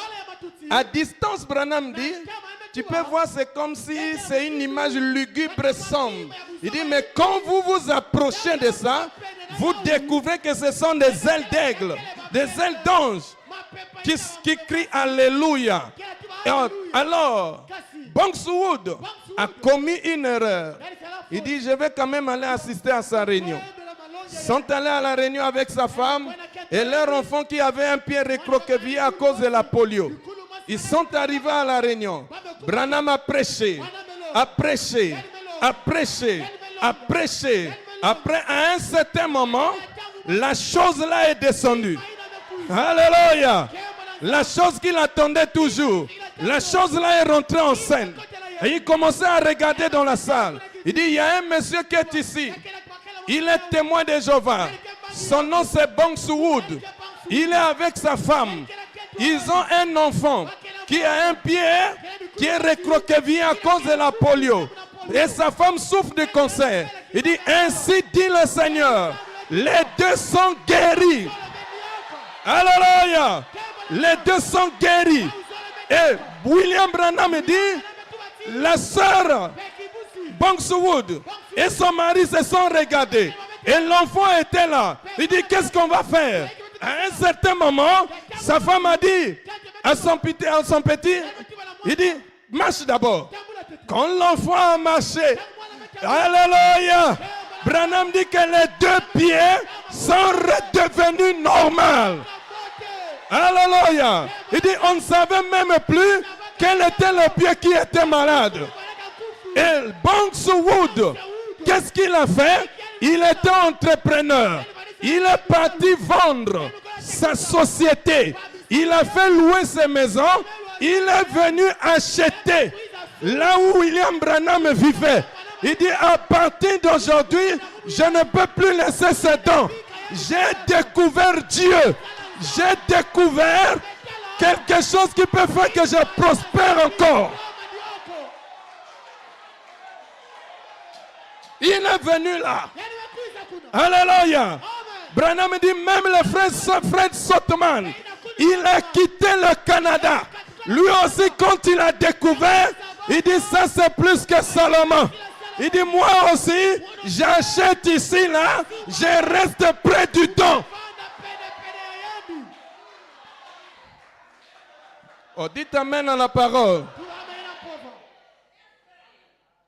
à distance, Branham dit, tu peux voir, c'est comme si c'est une image lugubre sombre. Il dit, mais quand vous vous approchez de ça, vous découvrez que ce sont des ailes d'aigle, des ailes d'ange qui crient Alléluia. Alors, Bankswood a commis une erreur. Il dit, je vais quand même aller assister à sa réunion. Ils sont allés à la réunion avec sa femme et leur enfant qui avait un pied recroquevillé à cause de la polio. Ils sont arrivés à la réunion. Branham a prêché, a prêché, a prêché, a prêché. Après, à un certain moment, la chose là est descendue. Alléluia. La chose qu'il attendait toujours, la chose là est rentrée en scène. Et il commençait à regarder dans la salle. Il dit, il y a un monsieur qui est ici. Il est témoin de Jéhovah. Son nom c'est Bankswood. Il est avec sa femme. Ils ont un enfant qui a un pied qui est recroquevillé à cause de la polio. Et sa femme souffre de cancer. Il dit, ainsi dit le Seigneur, les deux sont guéris. Alléluia. Les deux sont guéris. Et William Branham dit, la sœur Bankswood et son mari se sont regardés. Et l'enfant était là. Il dit, qu'est-ce qu'on va faire? À un certain moment, sa femme a dit à son petit, il dit, marche d'abord. Quand l'enfant a marché, alléluia, Branham dit que les deux pieds sont redevenus normaux. Alléluia. Il dit, on ne savait même plus quel était le pied qui était malade. Et Bankswood, qu'est-ce qu'il a fait? Il était entrepreneur. Il est parti vendre sa société. Il a fait louer ses maisons. Il est venu acheter là où William Branham vivait. Il dit, à partir d'aujourd'hui, je ne peux plus laisser ces dons. J'ai découvert Dieu. J'ai découvert quelque chose qui peut faire que je prospère encore. Il est venu là. Alléluia. Branham dit, même le frère Fred Sottman, il a quitté le Canada. Lui aussi, quand il a découvert, il dit, ça c'est plus que Salomon. Il dit, moi aussi, j'achète ici, là, je reste près du don. Oh, dites amen à la parole.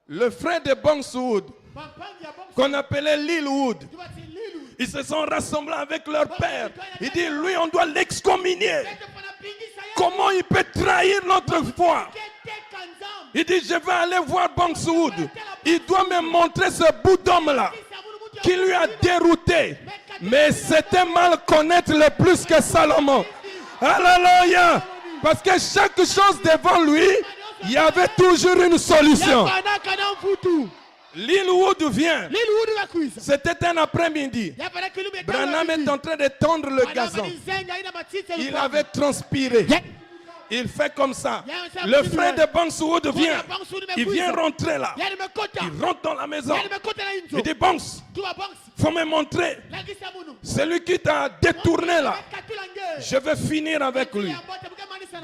Le frère de Bankswood, qu'on appelait Lilwood, ils se sont rassemblés avec leur père. Il dit, lui, on doit l'excommunier. Comment il peut trahir notre foi? Il dit, je vais aller voir Bankswood. Il doit me montrer ce bout d'homme-là qui lui a dérouté. Mais c'était mal connaître le plus que Salomon. Alléluia. Parce que chaque chose devant lui, il y avait toujours une solution. Lilwood vient. C'était un après-midi. Branham est en train de tondre le gazon. Il avait transpiré. Il fait comme ça. Le frère de Bankswood vient. Il vient rentrer là. Il rentre dans la maison. Il dit, Banks, il faut me montrer. Celui qui t'a détourné là. Je vais finir avec lui.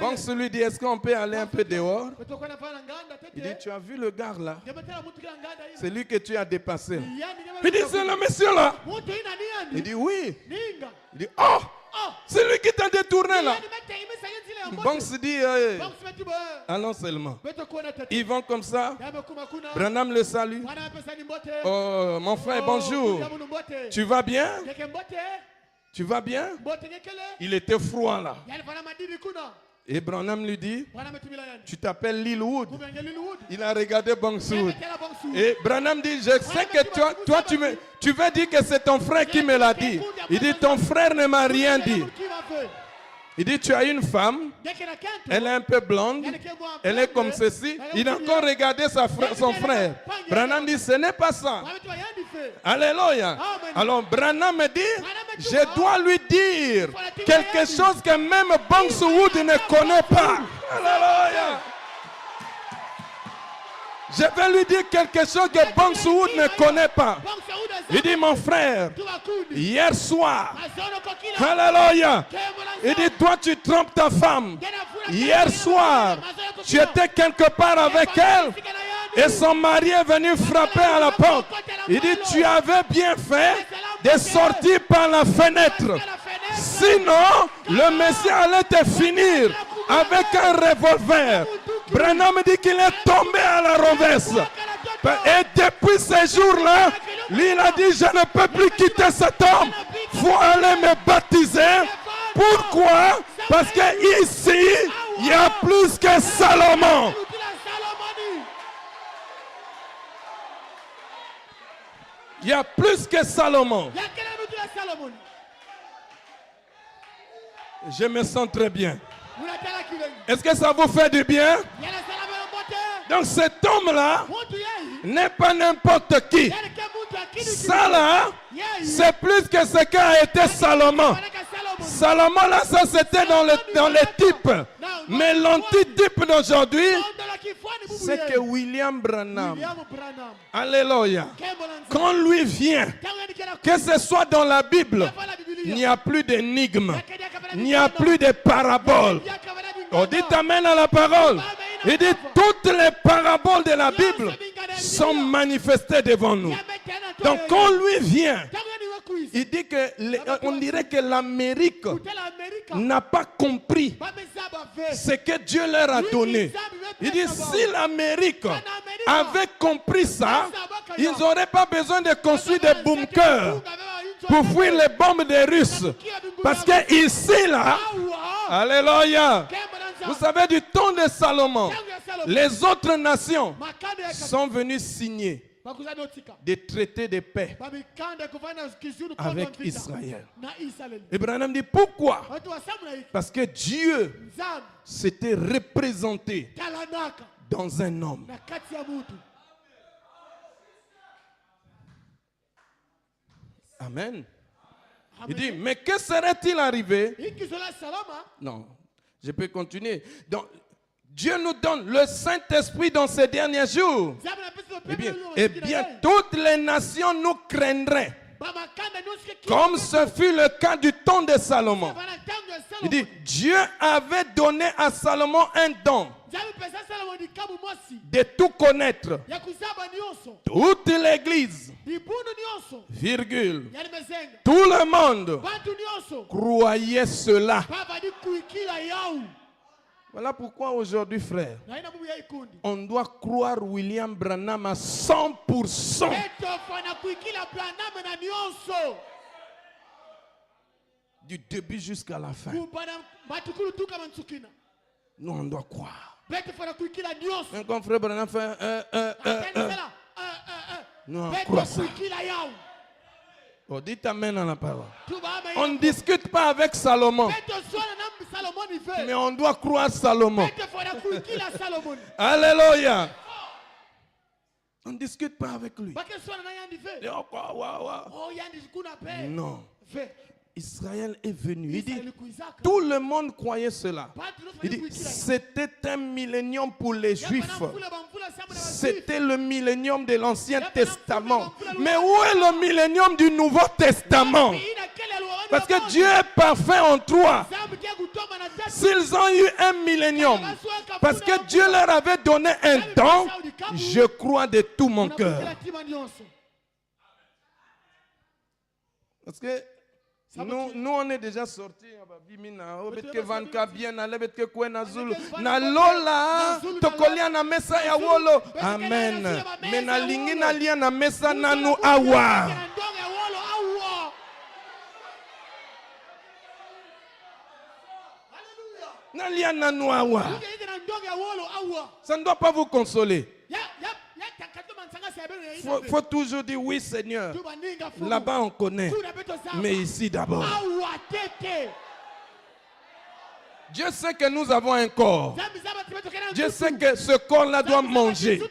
Banks lui dit, est-ce qu'on peut aller un peu dehors? Il dit, tu as vu le gars là? C'est lui que tu as dépassé. Il dit, c'est le monsieur là. Il dit, oui. Il dit, oh, c'est lui qui t'a détourné là. Banks dit, allons seulement. Ils vont comme ça. Branham le salue. Oh, mon frère, bonjour. Tu vas bien? Tu vas bien? Il était froid là. Et Branham lui dit, tu t'appelles Lil Wood. Il a regardé Bonsu Wood. Et Branham dit, je sais que toi tu veux dire que c'est ton frère qui me l'a dit. Il dit, ton frère ne m'a rien dit. Il dit, tu as une femme, elle est un peu blonde, elle est comme ceci. Il a encore regardé son frère. Branham dit, ce n'est pas ça. Alléluia. Alors Branham me dit, je dois lui dire quelque chose que même Bonsu Wood ne connaît pas. Alléluia. Je vais lui dire quelque chose que Bonsu Wood ne connaît pas. Il dit, mon frère, hier soir, alléluia, il dit, toi tu trompes ta femme. Hier soir, tu étais quelque part avec elle et son mari est venu frapper à la porte. Il dit, tu avais bien fait de sortir par la fenêtre. Sinon, le Messie allait te finir avec un revolver. Branham dit qu'il est tombé à la renverse. Et depuis ce jour-là, lui il a dit, je ne peux plus quitter cet homme. Il faut aller me baptiser. Pourquoi? Parce que ici, il y a plus que Salomon. Il y a plus que Salomon. Je me sens très bien. Est-ce que ça vous fait du bien? Donc cet homme-là n'est pas n'importe qui. Ça là, c'est plus que ce qu'a été Salomon. Salomon là, ça c'était dans les types. Mais l'antitype d'aujourd'hui, c'est que William Branham, alléluia, quand lui vient, que ce soit dans la Bible, il n'y a plus d'énigmes, il n'y a plus de paraboles. On dit amen à la parole. Il dit toutes les paraboles de la Bible sont manifestées devant nous. Donc quand lui vient, il dit que on dirait que l'Amérique n'a pas compris ce que Dieu leur a donné. Il dit si l'Amérique avait compris ça, ils n'auraient pas besoin de construire des bunkers pour fuir les bombes des Russes. Parce que ici là, alléluia, vous savez du temps de Salomon, les autres nations sont venues signer des traités de paix avec Israël. Et Branham dit pourquoi? Parce que Dieu s'était représenté dans un homme. Amen. Il dit, mais que serait-il arrivé? Non, je peux continuer. Donc, Dieu nous donne le Saint-Esprit dans ces derniers jours. Eh bien, toutes les nations nous craindraient. Comme ce fut le cas du temps de Salomon. Il dit, Dieu avait donné à Salomon un don de tout connaître. Toute l'église, virgule, tout le monde croyait cela. Voilà pourquoi aujourd'hui, frère, on doit croire William Branham à 100%. Du début jusqu'à la fin. Nous, on doit croire. Même quand frère Branham fait nous, on croit ça. Oh, dites amen à la parole. On ne discute pas avec Salomon. Mais on doit croire Salomon. Alléluia. On ne discute pas avec lui. Non. Israël est venu. Il dit, tout le monde croyait cela. Il dit, c'était un millénium pour les Juifs. C'était le millénium de l'Ancien Testament. Mais où est le millénium du Nouveau Testament? Parce que Dieu est parfait en toi. S'ils ont eu un millénium, parce que Dieu leur avait donné un don, je crois de tout mon cœur. Parce que nous on est déjà sortis. Amen. Mais na lingi na lia na mesa nanu awa. Ça ne doit pas vous consoler. Faut toujours dire oui Seigneur. Là-bas on connaît. Mais ici d'abord. Dieu sait que nous avons un corps. Dieu sait que ce corps-là doit manger.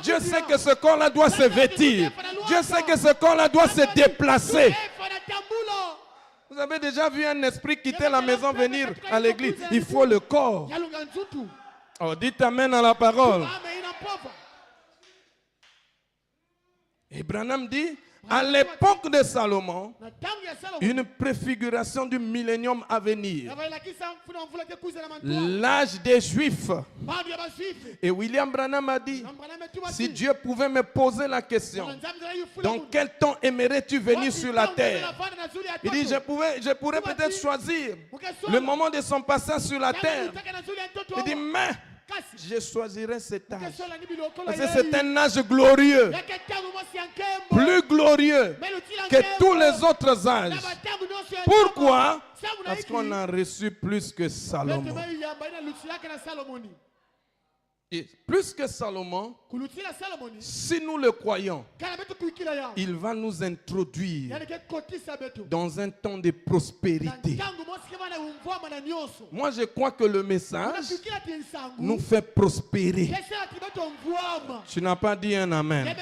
Dieu sait que ce corps-là doit se vêtir. Dieu sait que ce corps-là doit se déplacer. Vous avez déjà vu un esprit quitter la maison, venir à l'église. Il faut le corps. Oh, dites amen à la parole. Et Branham dit, à l'époque de Salomon, une préfiguration du millénium à venir, l'âge des Juifs. Et William Branham a dit, si Dieu pouvait me poser la question, dans quel temps aimerais-tu venir sur la terre? Il dit, je pourrais peut-être choisir le moment de son passage sur la terre. Il dit, mais je choisirais cet âge. Parce que c'est un âge glorieux. Plus glorieux que tous les autres âges. Pourquoi? Parce qu'on a reçu plus que Salomon. Et plus que Salomon, si nous le croyons, il va nous introduire dans un temps de prospérité. Moi, je crois que le message nous fait prospérer. Tu n'as pas dit un amen.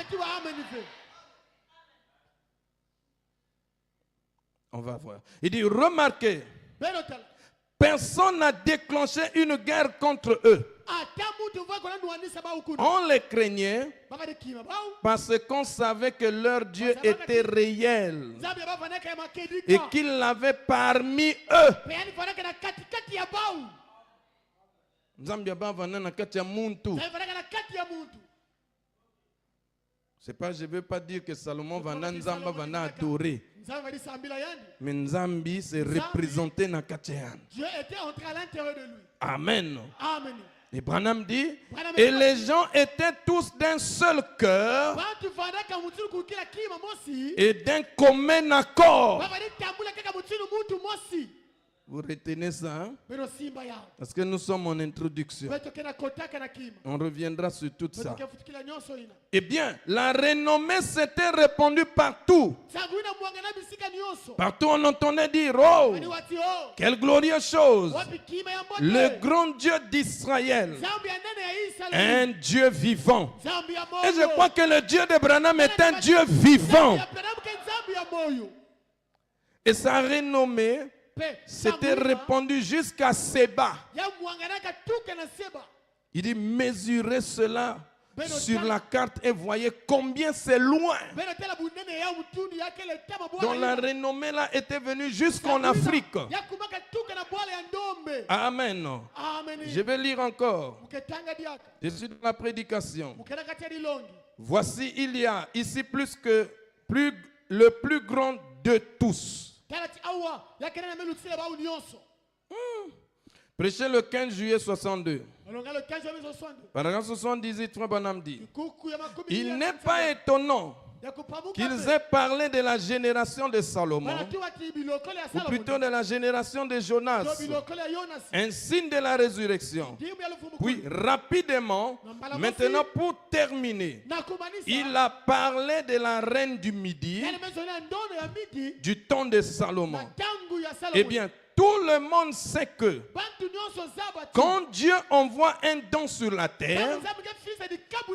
On va voir. Il dit, remarquez, personne n'a déclenché une guerre contre eux. On les craignait parce qu'on savait que leur Dieu était réel et qu'il l'avait parmi eux. C'est pas, je ne veux pas dire que Salomon va adorer. Mais Nzambi s'est représenté dans Kachean. Dieu était entré à l'intérieur de lui. Amen. Amen. Et Branham dit, et les gens étaient tous d'un seul cœur et d'un commun accord. Vous retenez ça, hein? Parce que nous sommes en introduction. On reviendra sur tout ça. Eh bien, la renommée s'était répandue partout. Partout on entendait dire, oh, quelle glorieuse chose. Le grand Dieu d'Israël, un Dieu vivant. Et je crois que le Dieu de Branham est un Dieu vivant. Et sa renommée s'était répandu jusqu'à Séba. Il dit, mesurez cela sur la carte et voyez combien c'est loin. Donc la renommée là était venue jusqu'en Afrique. Amen. Je vais lire encore. Je suis dans la prédication. Voici, il y a ici le plus grand de tous. Prêché le 15 juillet 62. Paragraphe 78, Frère Branham dit, il n'est pas étonnant qu'ils aient parlé de la génération de Salomon, ou plutôt de la génération de Jonas, un signe de la résurrection. Puis rapidement, maintenant pour terminer, il a parlé de la reine du Midi, du temps de Salomon. Eh bien, tout le monde sait que quand Dieu envoie un don sur la terre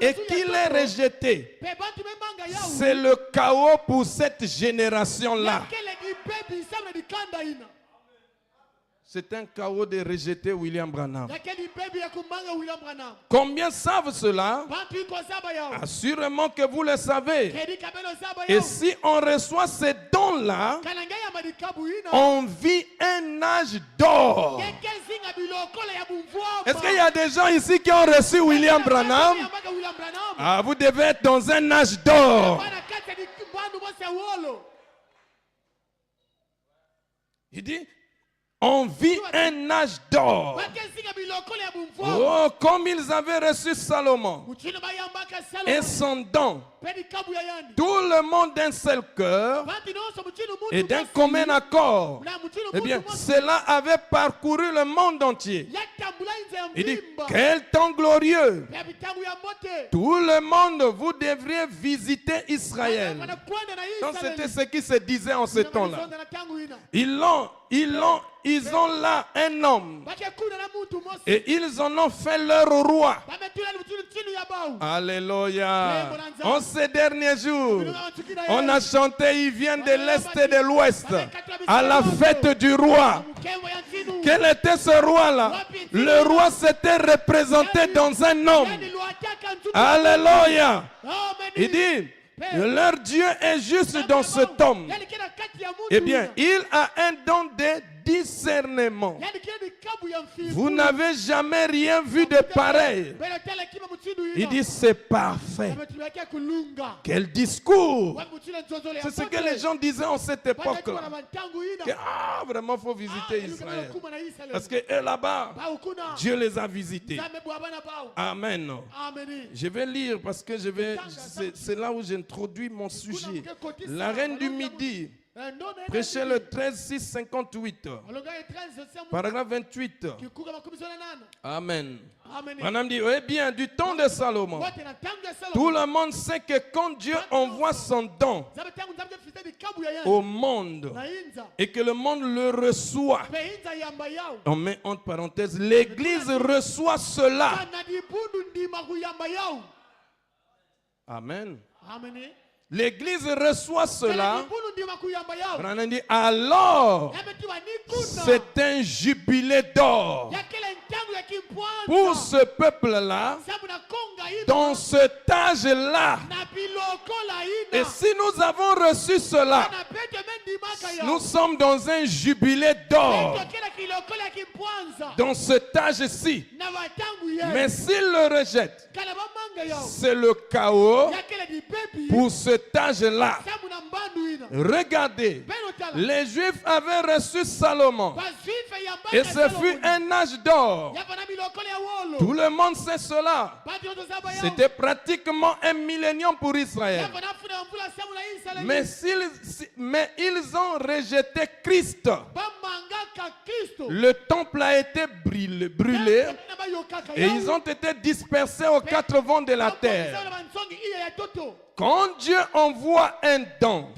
et qu'il est rejeté, c'est le chaos pour cette génération-là. C'est un chaos de rejeter William Branham. Combien savent cela? Assurément que vous le savez. Et si on reçoit ces dons-là, on vit un âge d'or. Est-ce qu'il y a des gens ici qui ont reçu William Branham? Ah, vous devez être dans un âge d'or. Il dit, on vit un âge d'or. Oh, comme ils avaient reçu Salomon et son don, tout le monde d'un seul cœur et d'un commun accord. Eh bien, cela avait parcouru le monde entier. Il dit, quel temps glorieux. Tout le monde, vous devriez visiter Israël. Donc c'était ce qui se disait en ce temps-là. Ils ont là un homme. Et ils en ont fait leur roi. Alléluia. En ces derniers jours, on a chanté, il vient de l'Est et de l'Ouest à la fête du roi. Quel était ce roi-là? Le roi s'était représenté dans un homme. Alléluia. Il dit, leur Dieu est juste dans cet homme. Eh bien, il a un don de discernement. Vous n'avez jamais rien vu de pareil. Il dit c'est parfait. Quel discours! C'est ce que les gens disaient en cette époque-là. Vraiment, il faut visiter Israël. Parce que eux là-bas, Dieu les a visités. Amen. Je vais lire parce que c'est là où j'introduis mon sujet. La reine du Midi. Prêchez le 13:6-58. Paragraphe 28. Amen. Madame dit, eh bien, du temps de Salomon, tout le monde sait que quand Dieu envoie son don au monde et que le monde le reçoit, on met entre parenthèses, l'Église reçoit cela. Amen. L'Église reçoit cela. Alors, c'est un jubilé d'or pour ce peuple-là, dans cet âge-là. Et si nous avons reçu cela, nous sommes dans un jubilé d'or dans cet âge-ci. Mais s'ils le rejettent, c'est le chaos pour cet âge-là. Regardez, les Juifs avaient reçu Salomon et ce fut un âge d'or. Tout le monde sait cela. C'était pratiquement un millénium pour Israël. Mais ils ont rejeté Christ. Le temple a été brûlé et ils ont été dispersés aux quatre vents de la terre. Quand Dieu envoie un don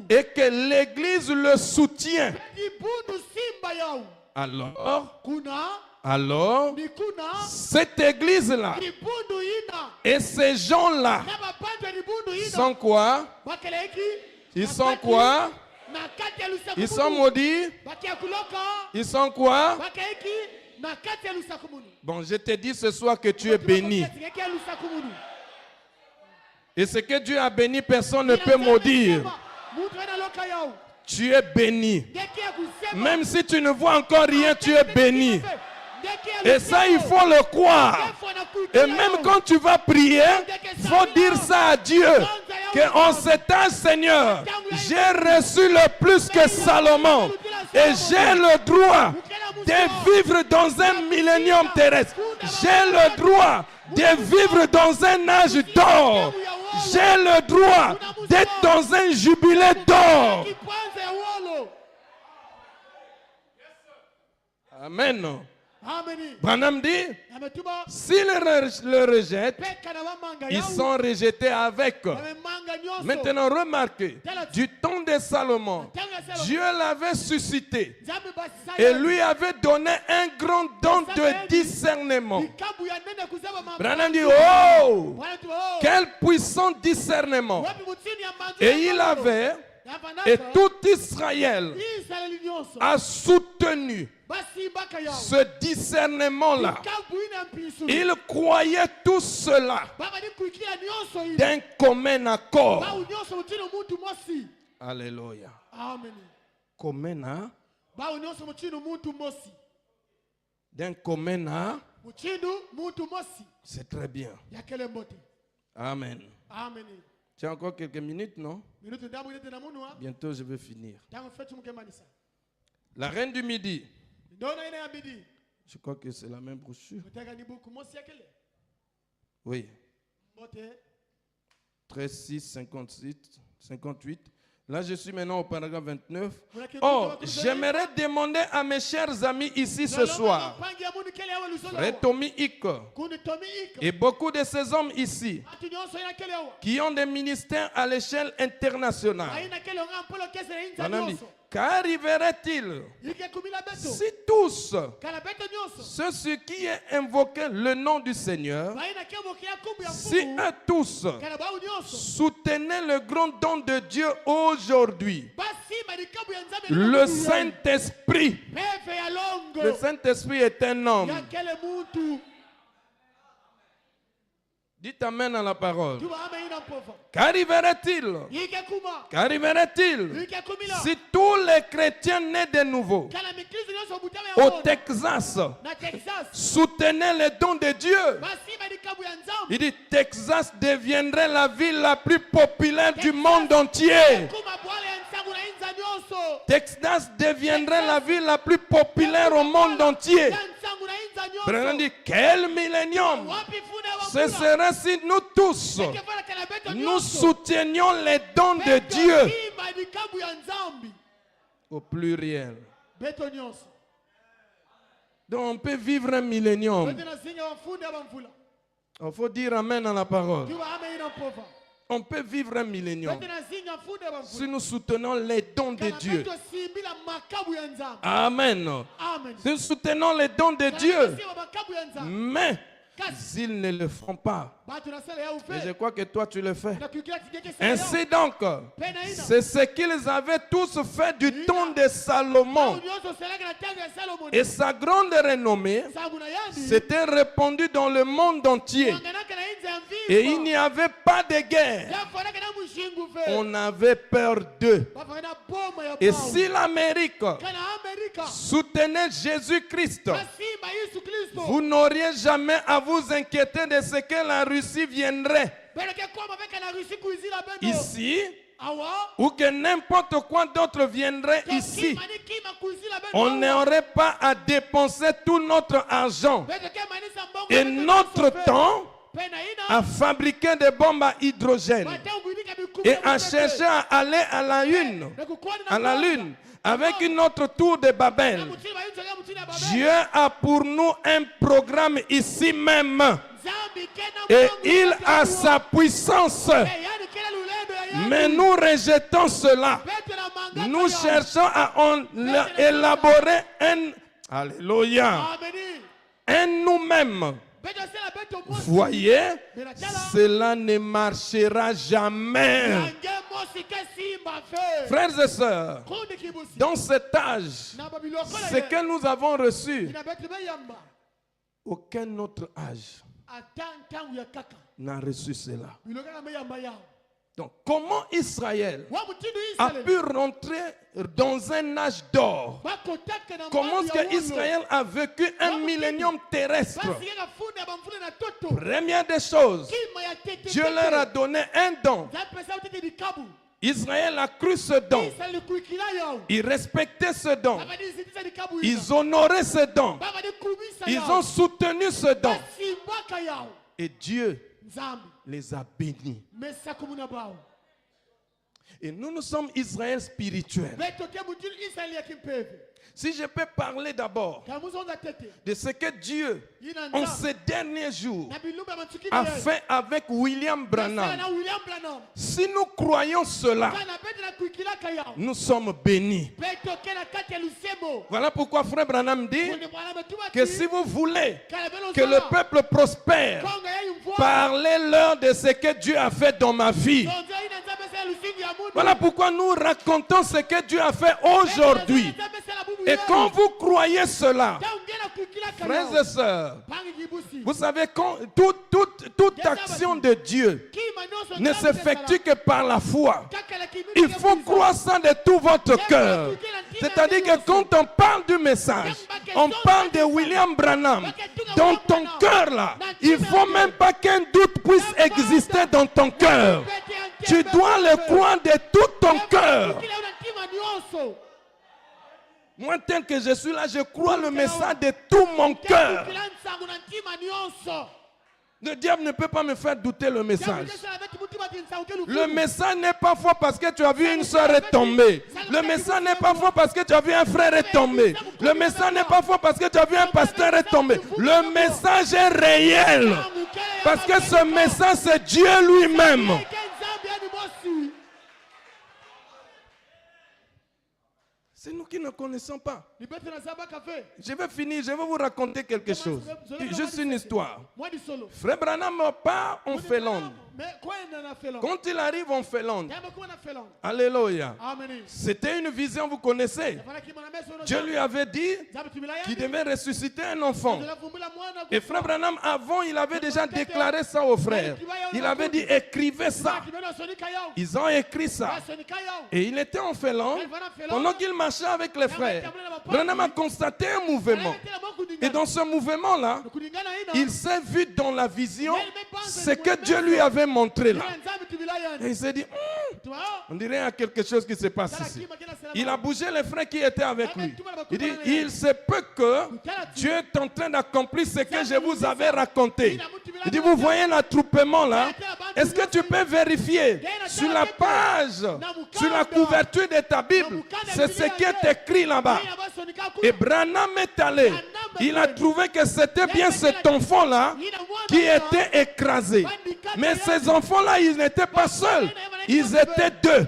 et que l'Église le soutient, alors cette Église-là et ces gens-là sont quoi? Ils sont quoi? Ils sont maudits. Ils sont quoi? Bon, je te dis ce soir que tu es béni. Et ce que Dieu a béni, personne ne peut maudire. Tu es béni. Même si tu ne vois encore rien, tu es béni. Et ça, il faut le croire. Et même quand tu vas prier, il faut dire ça à Dieu. Qu'en cet âge, Seigneur, j'ai reçu le plus que Salomon. Et j'ai le droit de vivre dans un millénium terrestre. J'ai le droit de vivre dans un âge d'or. J'ai le droit d'être dans un jubilé d'or. Amen. Branham dit, s'ils le rejettent, ils sont rejetés avec. Maintenant, remarquez, du temps de Salomon, Dieu l'avait suscité et lui avait donné un grand don de discernement. Branham dit, oh, quel puissant discernement. Et il avait, et tout Israël a soutenu ce discernement-là. Ils croyaient tout cela d'un commun accord. Alléluia. Commun, d'un commun accord. C'est très bien. Amen. Tu as encore quelques minutes, non? Bientôt, je vais finir. La reine du Midi. Je crois que c'est la même brochure. Oui. 13, 6, 58. Là, je suis maintenant au paragraphe 29. Or, j'aimerais demander à mes chers amis ici ce soir, Frère Tommy Iko, et beaucoup de ces hommes ici, qui ont des ministères à l'échelle internationale, qu'arriverait-il si tous ceux qui ont invoqué le nom du Seigneur, si eux tous soutenaient le grand don de Dieu aujourd'hui, le Saint-Esprit est un homme. Dites amen à la parole. Qu'arriverait-il si tous les chrétiens nés de nouveau au Texas soutenaient les dons de Dieu? Il dit Texas deviendrait la ville la plus populaire du monde entier. Texas deviendrait la ville la plus populaire au monde entier. Brandon dit quel millénium ce serait si nous tous nous soutenions les dons de Dieu au pluriel. Donc on peut vivre un millénium. Il faut dire amen à la parole. On peut vivre un millénium si nous soutenons les dons de Dieu. Amen. Si nous soutenons les dons de Dieu, mais s'ils ne le font pas, et je crois que toi tu le fais. Ainsi donc, c'est ce qu'ils avaient tous fait du temps de Salomon. Et sa grande renommée s'était répandue dans le monde entier. Et il n'y avait pas de guerre. On avait peur d'eux. Et si l'Amérique soutenait Jésus-Christ, vous n'auriez jamais à vous inquiéter de ce que la Russie viendrait ici ou que n'importe quoi d'autre viendrait ici. On n'aurait pas à dépenser tout notre argent et notre temps à fabriquer des bombes à hydrogène et à chercher à aller à la Lune avec une autre tour de Babel. Dieu a pour nous un programme ici même et il a sa puissance. Mais nous rejetons cela. Nous cherchons à élaborer un nous-mêmes. Voyez, cela ne marchera jamais. Frères et sœurs, dans cet âge, ce que nous avons reçu, aucun autre âge n'a reçu cela. Donc, comment Israël a pu rentrer dans un âge d'or? Comment est-ce qu'Israël a vécu un millénium terrestre? Première des choses, Dieu leur a donné un don. Israël a cru ce don. Ils respectaient ce don. Ils honoraient ce don. Ils ont soutenu ce don. Et Dieu les a bénis. Et nous sommes Israël spirituel. Si je peux parler d'abord de ce que Dieu, en ces derniers jours, a fait avec William Branham. Si nous croyons cela, nous sommes bénis. Voilà pourquoi Frère Branham dit que si vous voulez que le peuple prospère, parlez-leur de ce que Dieu a fait dans ma vie. Voilà pourquoi nous racontons ce que Dieu a fait aujourd'hui. Et quand vous croyez cela, frères et sœurs, vous savez, toute action de Dieu ne s'effectue que par la foi. Il faut croire ça de tout votre cœur. C'est-à-dire que quand on parle du message, on parle de William Branham. Dans ton cœur là, il ne faut même pas qu'un doute puisse exister dans ton cœur. Tu dois le croire de tout ton cœur. Moi, tel que je suis là, je crois le message de tout mon cœur. Le diable ne peut pas me faire douter le message. Le message n'est pas faux parce que tu as vu une soeur est tombée. Le message n'est pas faux parce que tu as vu un frère est tombé. Le message n'est pas faux parce que tu as vu un pasteur est tombé. Le message est réel. Parce que ce message, c'est Dieu lui-même. C'est nous qui ne connaissons pas. Je vais finir, je vais vous raconter quelque chose. Juste une histoire. Frère Branham part en Finlande. Quand il arrive en Finlande, alléluia, c'était une vision, vous connaissez. Dieu lui avait dit qu'il devait ressusciter un enfant. Et Frère Branham, avant, il avait déjà déclaré ça aux frères. Il avait dit, écrivez ça. Ils ont écrit ça. Et il était en Finlande. Pendant qu'il marchait avec les frères, Branham a constaté un mouvement. Et dans ce mouvement-là, il s'est vu dans la vision ce que Dieu lui avait montré là. Et il s'est dit, on dirait qu'il y a quelque chose qui se passe ici. Il a bougé les frères qui étaient avec lui. Il dit, il se peut que Dieu est en train d'accomplir ce que je vous avais raconté. Il dit, vous voyez l'attroupement là? Est-ce que tu peux vérifier sur la page, sur la couverture de ta Bible, c'est ce qui est écrit là-bas? Et Branham est allé. Il a trouvé que c'était bien cet enfant-là qui était écrasé. Mais ces enfants-là, ils n'étaient pas seuls. Ils étaient deux.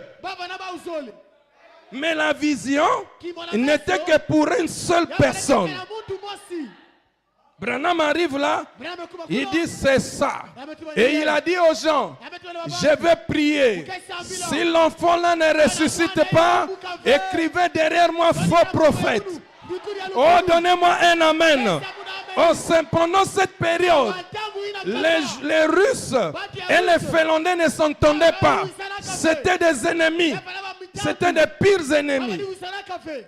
Mais la vision n'était que pour une seule personne. Branham arrive là, il dit c'est ça. Et il a dit aux gens, je vais prier. Si l'enfant là ne ressuscite pas, écrivez derrière moi faux prophète. Oh, donnez-moi un amen. Oh, pendant cette période, les Russes et les Finlandais ne s'entendaient pas. C'était des ennemis. C'était des pires ennemis.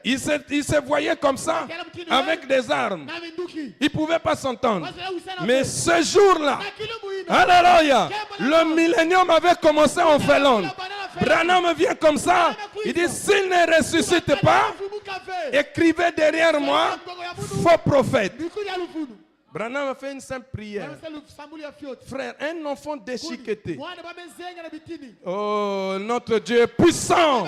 Ils se voyaient comme ça, avec des armes. Ils ne pouvaient pas s'entendre. Mais ce jour-là, alléluia, le millénium avait commencé en Finlande. Branham vient comme ça. Il dit, s'il ne ressuscite pas, écrivez derrière moi, faux prophète. Branham a fait une simple prière. Frère, un enfant déchiqueté. Oh, notre Dieu est puissant.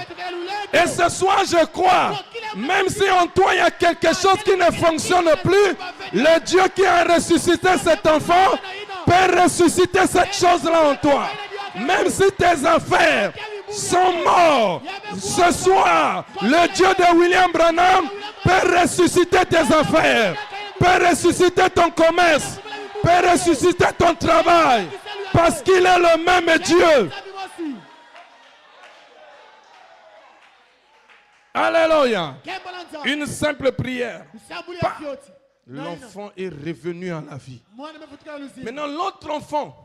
Et ce soir, je crois, même si en toi il y a quelque chose qui ne fonctionne plus, le Dieu qui a ressuscité cet enfant peut ressusciter cette chose-là en toi. Même si tes affaires sont mortes, ce soir, le Dieu de William Branham peut ressusciter tes affaires. Peut ressusciter ton commerce, peut ressusciter ton travail, parce qu'il est le même Dieu. Alléluia. Une simple prière. L'enfant est revenu à la vie. Maintenant, l'autre enfant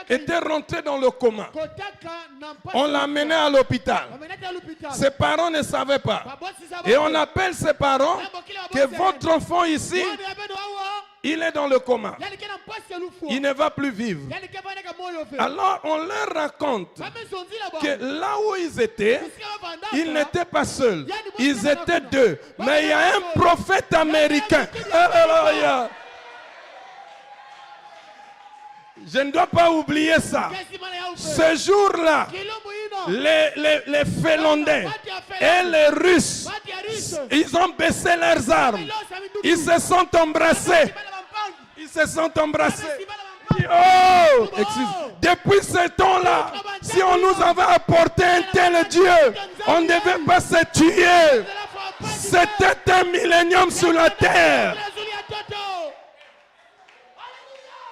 était rentré dans le coma. On l'a amené à l'hôpital. Ses parents ne savaient pas. Et on appelle ses parents que votre enfant ici, il est dans le coma. Il ne va plus vivre. Alors on leur raconte que là où ils étaient, ils n'étaient pas seuls. Ils étaient deux. Mais il y a un prophète américain. Alléluia. Je ne dois pas oublier ça. Ce jour-là, les Finlandais et les Russes, ils ont baissé leurs armes. Ils se sont embrassés. Ils se sont embrassés. Oh, depuis ce temps-là, si on nous avait apporté un tel Dieu, on ne devait pas se tuer. C'était un millénium sur la terre.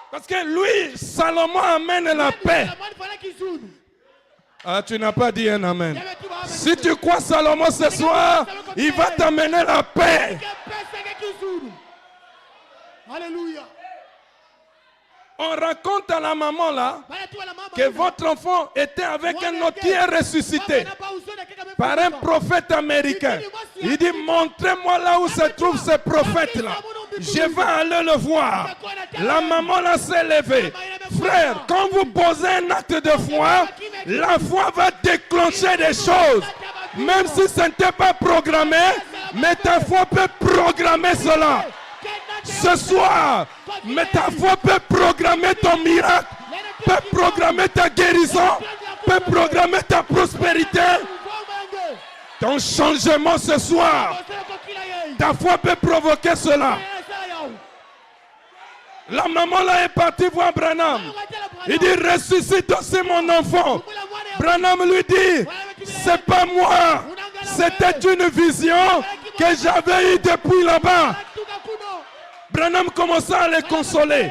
Parce que lui, Salomon amène la paix. Ah, tu n'as pas dit un amen. Si tu crois Salomon ce soir, il va t'amener la paix. Alléluia. On raconte à la maman là que votre enfant était avec un autre qui est ressuscité par un prophète américain. Il dit, montrez-moi là où se trouve ce prophète là. Je vais aller le voir. La maman là s'est levée. Frère, quand vous posez un acte de foi, la foi va déclencher des choses. Même si ce n'était pas programmé, mais ta foi peut programmer cela. Ce soir, mais ta foi peut programmer ton miracle, peut programmer ta guérison, peut programmer ta prospérité. Ton changement ce soir. Ta foi peut provoquer cela. La maman là est partie voir Branham. Il dit, ressuscite aussi mon enfant. Branham lui dit, c'est pas moi. C'était une vision que j'avais eue depuis là-bas. Branham commença à les consoler.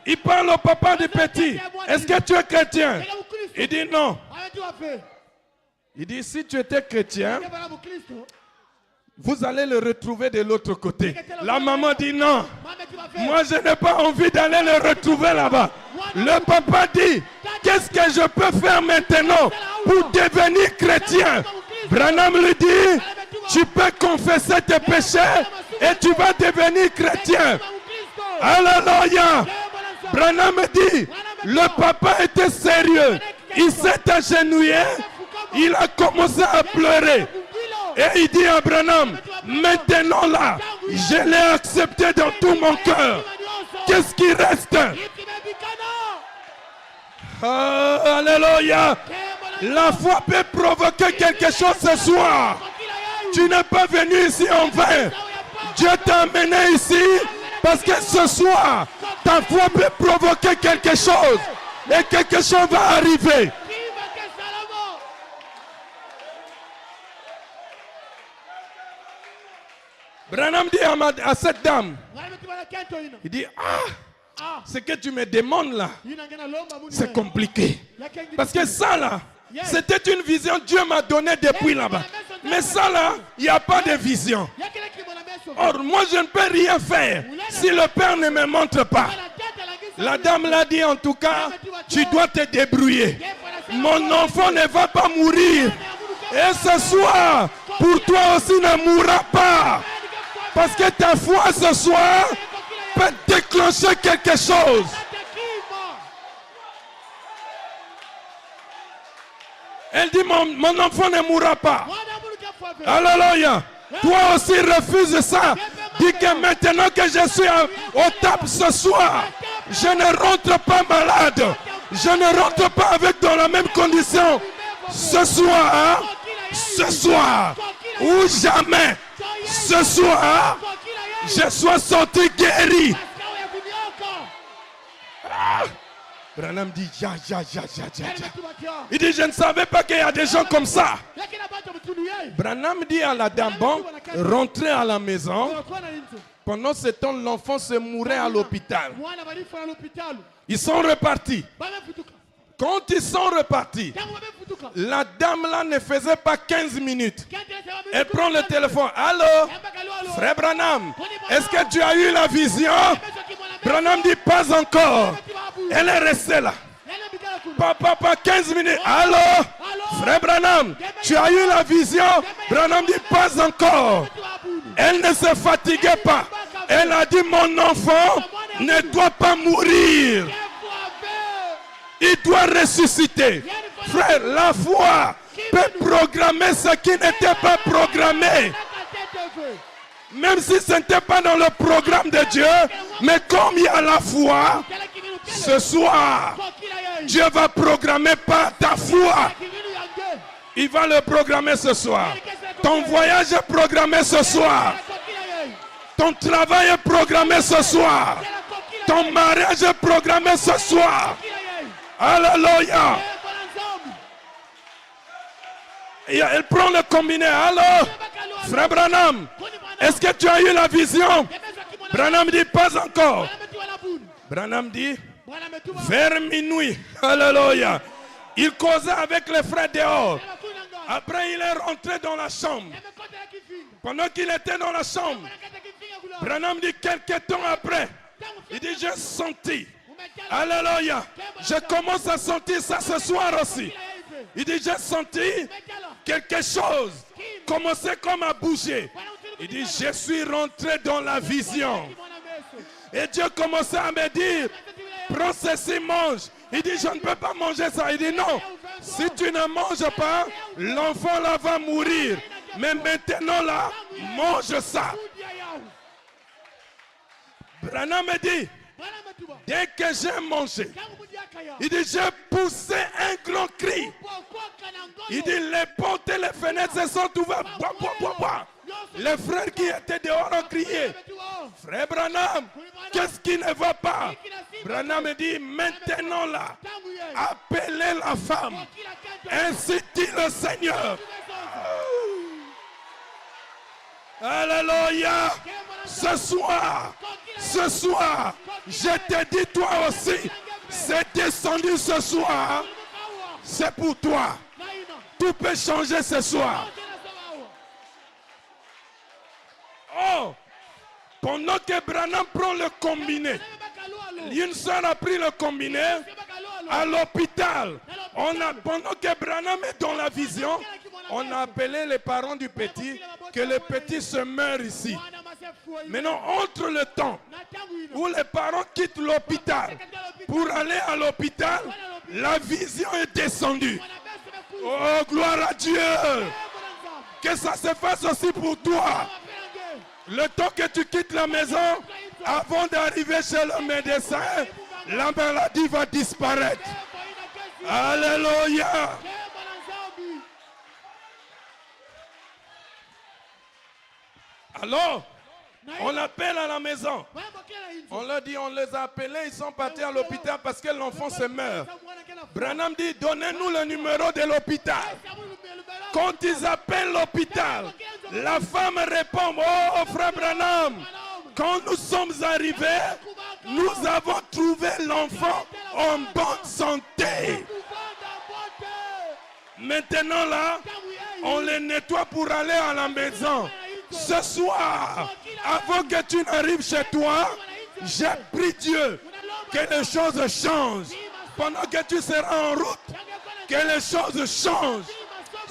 Il parle au papa du petit. Est-ce que tu es chrétien? Il dit non. Il dit, si tu étais chrétien, vous allez le retrouver de l'autre côté. La maman dit non. Moi, je n'ai pas envie d'aller le retrouver là-bas. Le papa dit, qu'est-ce que je peux faire maintenant pour devenir chrétien? Branham lui dit, tu peux confesser tes péchés et tu vas devenir chrétien. Alléluia. Branham dit, le papa était sérieux. Il s'est agenouillé. Il a commencé à pleurer. Et il dit à Branham, maintenant là, je l'ai accepté dans tout mon cœur. Qu'est-ce qui reste? Alléluia. La foi peut provoquer quelque chose ce soir. Tu n'es pas venu ici en vain. Dieu t'a amené ici parce que ce soir, ta foi peut provoquer quelque chose. Et quelque chose va arriver. Branham dit à cette dame, il dit, ce que tu me demandes là, c'est compliqué. Parce que ça là, c'était une vision que Dieu m'a donnée depuis là-bas. Mais ça là, il n'y a pas de vision. Or, moi je ne peux rien faire si le Père ne me montre pas. La dame l'a dit en tout cas, tu dois te débrouiller. Mon enfant ne va pas mourir. Et ce soir, pour toi aussi ne mourra pas. Parce que ta foi ce soir peut déclencher quelque chose. Elle dit, mon enfant ne mourra pas. Alléluia. Toi aussi refuse ça. Dis que maintenant que je suis au table ce soir, je ne rentre pas malade. Je ne rentre pas avec dans la même condition. Ce soir, ou jamais, ce soir, je sois sorti guéri. Branham dit, il dit, je ne savais pas qu'il y a des gens comme ça. Branham dit à la dame, bon, rentrez à la maison. Pendant ce temps, l'enfant se mourait à l'hôpital. Ils sont repartis. Quand ils sont repartis, la dame là ne faisait pas 15 minutes. Elle prend le téléphone. Allô, frère Branham, est-ce que tu as eu la vision? Branham dit pas encore. Elle est restée là. Pas 15 minutes. Allô, frère Branham, tu as eu la vision? Branham dit pas encore. Elle ne se fatiguait pas. Elle a dit, mon enfant ne doit pas mourir. Il doit ressusciter. Frère, la foi peut programmer ce qui n'était pas programmé. Même si ce n'était pas dans le programme de Dieu, mais comme il y a la foi, ce soir, Dieu va programmer par ta foi. Il va le programmer ce soir. Ton voyage est programmé ce soir. Ton travail est programmé ce soir. Ton mariage est programmé ce soir. Alléluia. Elle prend le combiné. Allô, frère Branham, est-ce que tu as eu la vision? Branham dit pas encore. Branham dit vers minuit. Alléluia. Il causait avec les frères dehors. Après, il est rentré dans la chambre. Pendant qu'il était dans la chambre, Branham dit quelques temps après, il dit, j'ai senti. Alléluia. Je commence à sentir ça ce soir aussi. Il dit, j'ai senti quelque chose commencer comme à bouger. Il dit, je suis rentré dans la vision. Et Dieu commençait à me dire, prends ceci, mange. Il dit, je ne peux pas manger ça. Il dit, non, si tu ne manges pas, l'enfant là va mourir. Mais maintenant là, mange ça. Branham me dit, dès que j'ai mangé, il dit, j'ai poussé un grand cri. Les frères qui étaient dehors ont crié, frère Branham, qu'est-ce qui ne va pas? Branham me dit, maintenant là, appelez la femme. Ainsi dit le Seigneur. Alléluia. Ce soir, je te dis toi aussi, c'est descendu ce soir. C'est pour toi. Tout peut changer ce soir. Oh, pendant que Branham prend le combiné, une soeur a pris le combiné à l'hôpital. Pendant que Branham est dans la vision, on a appelé les parents du petit, que le petit se meurt ici. Maintenant, entre le temps où les parents quittent l'hôpital pour aller à l'hôpital, la vision est descendue. Oh, gloire à Dieu. Que ça se fasse aussi pour toi. Le temps que tu quittes la maison, avant d'arriver chez le médecin, la maladie va disparaître. Alléluia. Alors, on appelle à la maison. On leur dit, on les a appelés, ils sont partis à l'hôpital parce que l'enfant se meurt. Branham dit, donnez-nous le numéro de l'hôpital. Quand ils appellent l'hôpital, la femme répond, oh frère Branham, quand nous sommes arrivés, nous avons trouvé l'enfant en bonne santé. Maintenant là, on les nettoie pour aller à la maison. Ce soir, avant que tu n'arrives chez toi, j'ai prié Dieu que les choses changent. Pendant que tu seras en route, que les choses changent.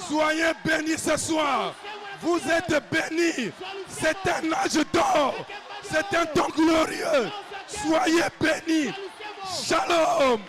Soyez bénis ce soir. Vous êtes bénis. C'est un âge d'or. C'est un temps glorieux. Soyez bénis. Shalom.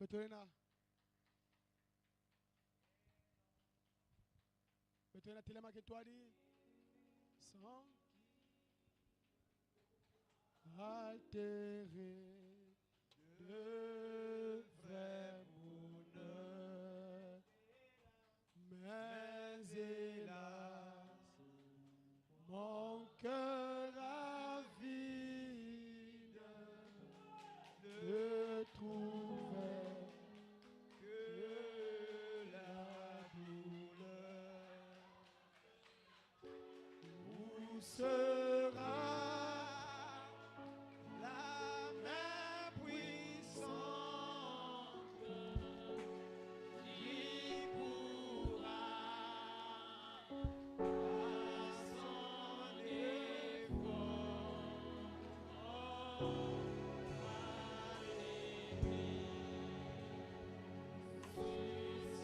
Betulena telema ketwali sans altérer de vrai bonheur, mais hélas mon cœur avide ne trouvait que la douleur. Où sera la main puissante qui pourra à son effort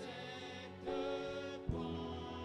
cette pente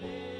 Amen.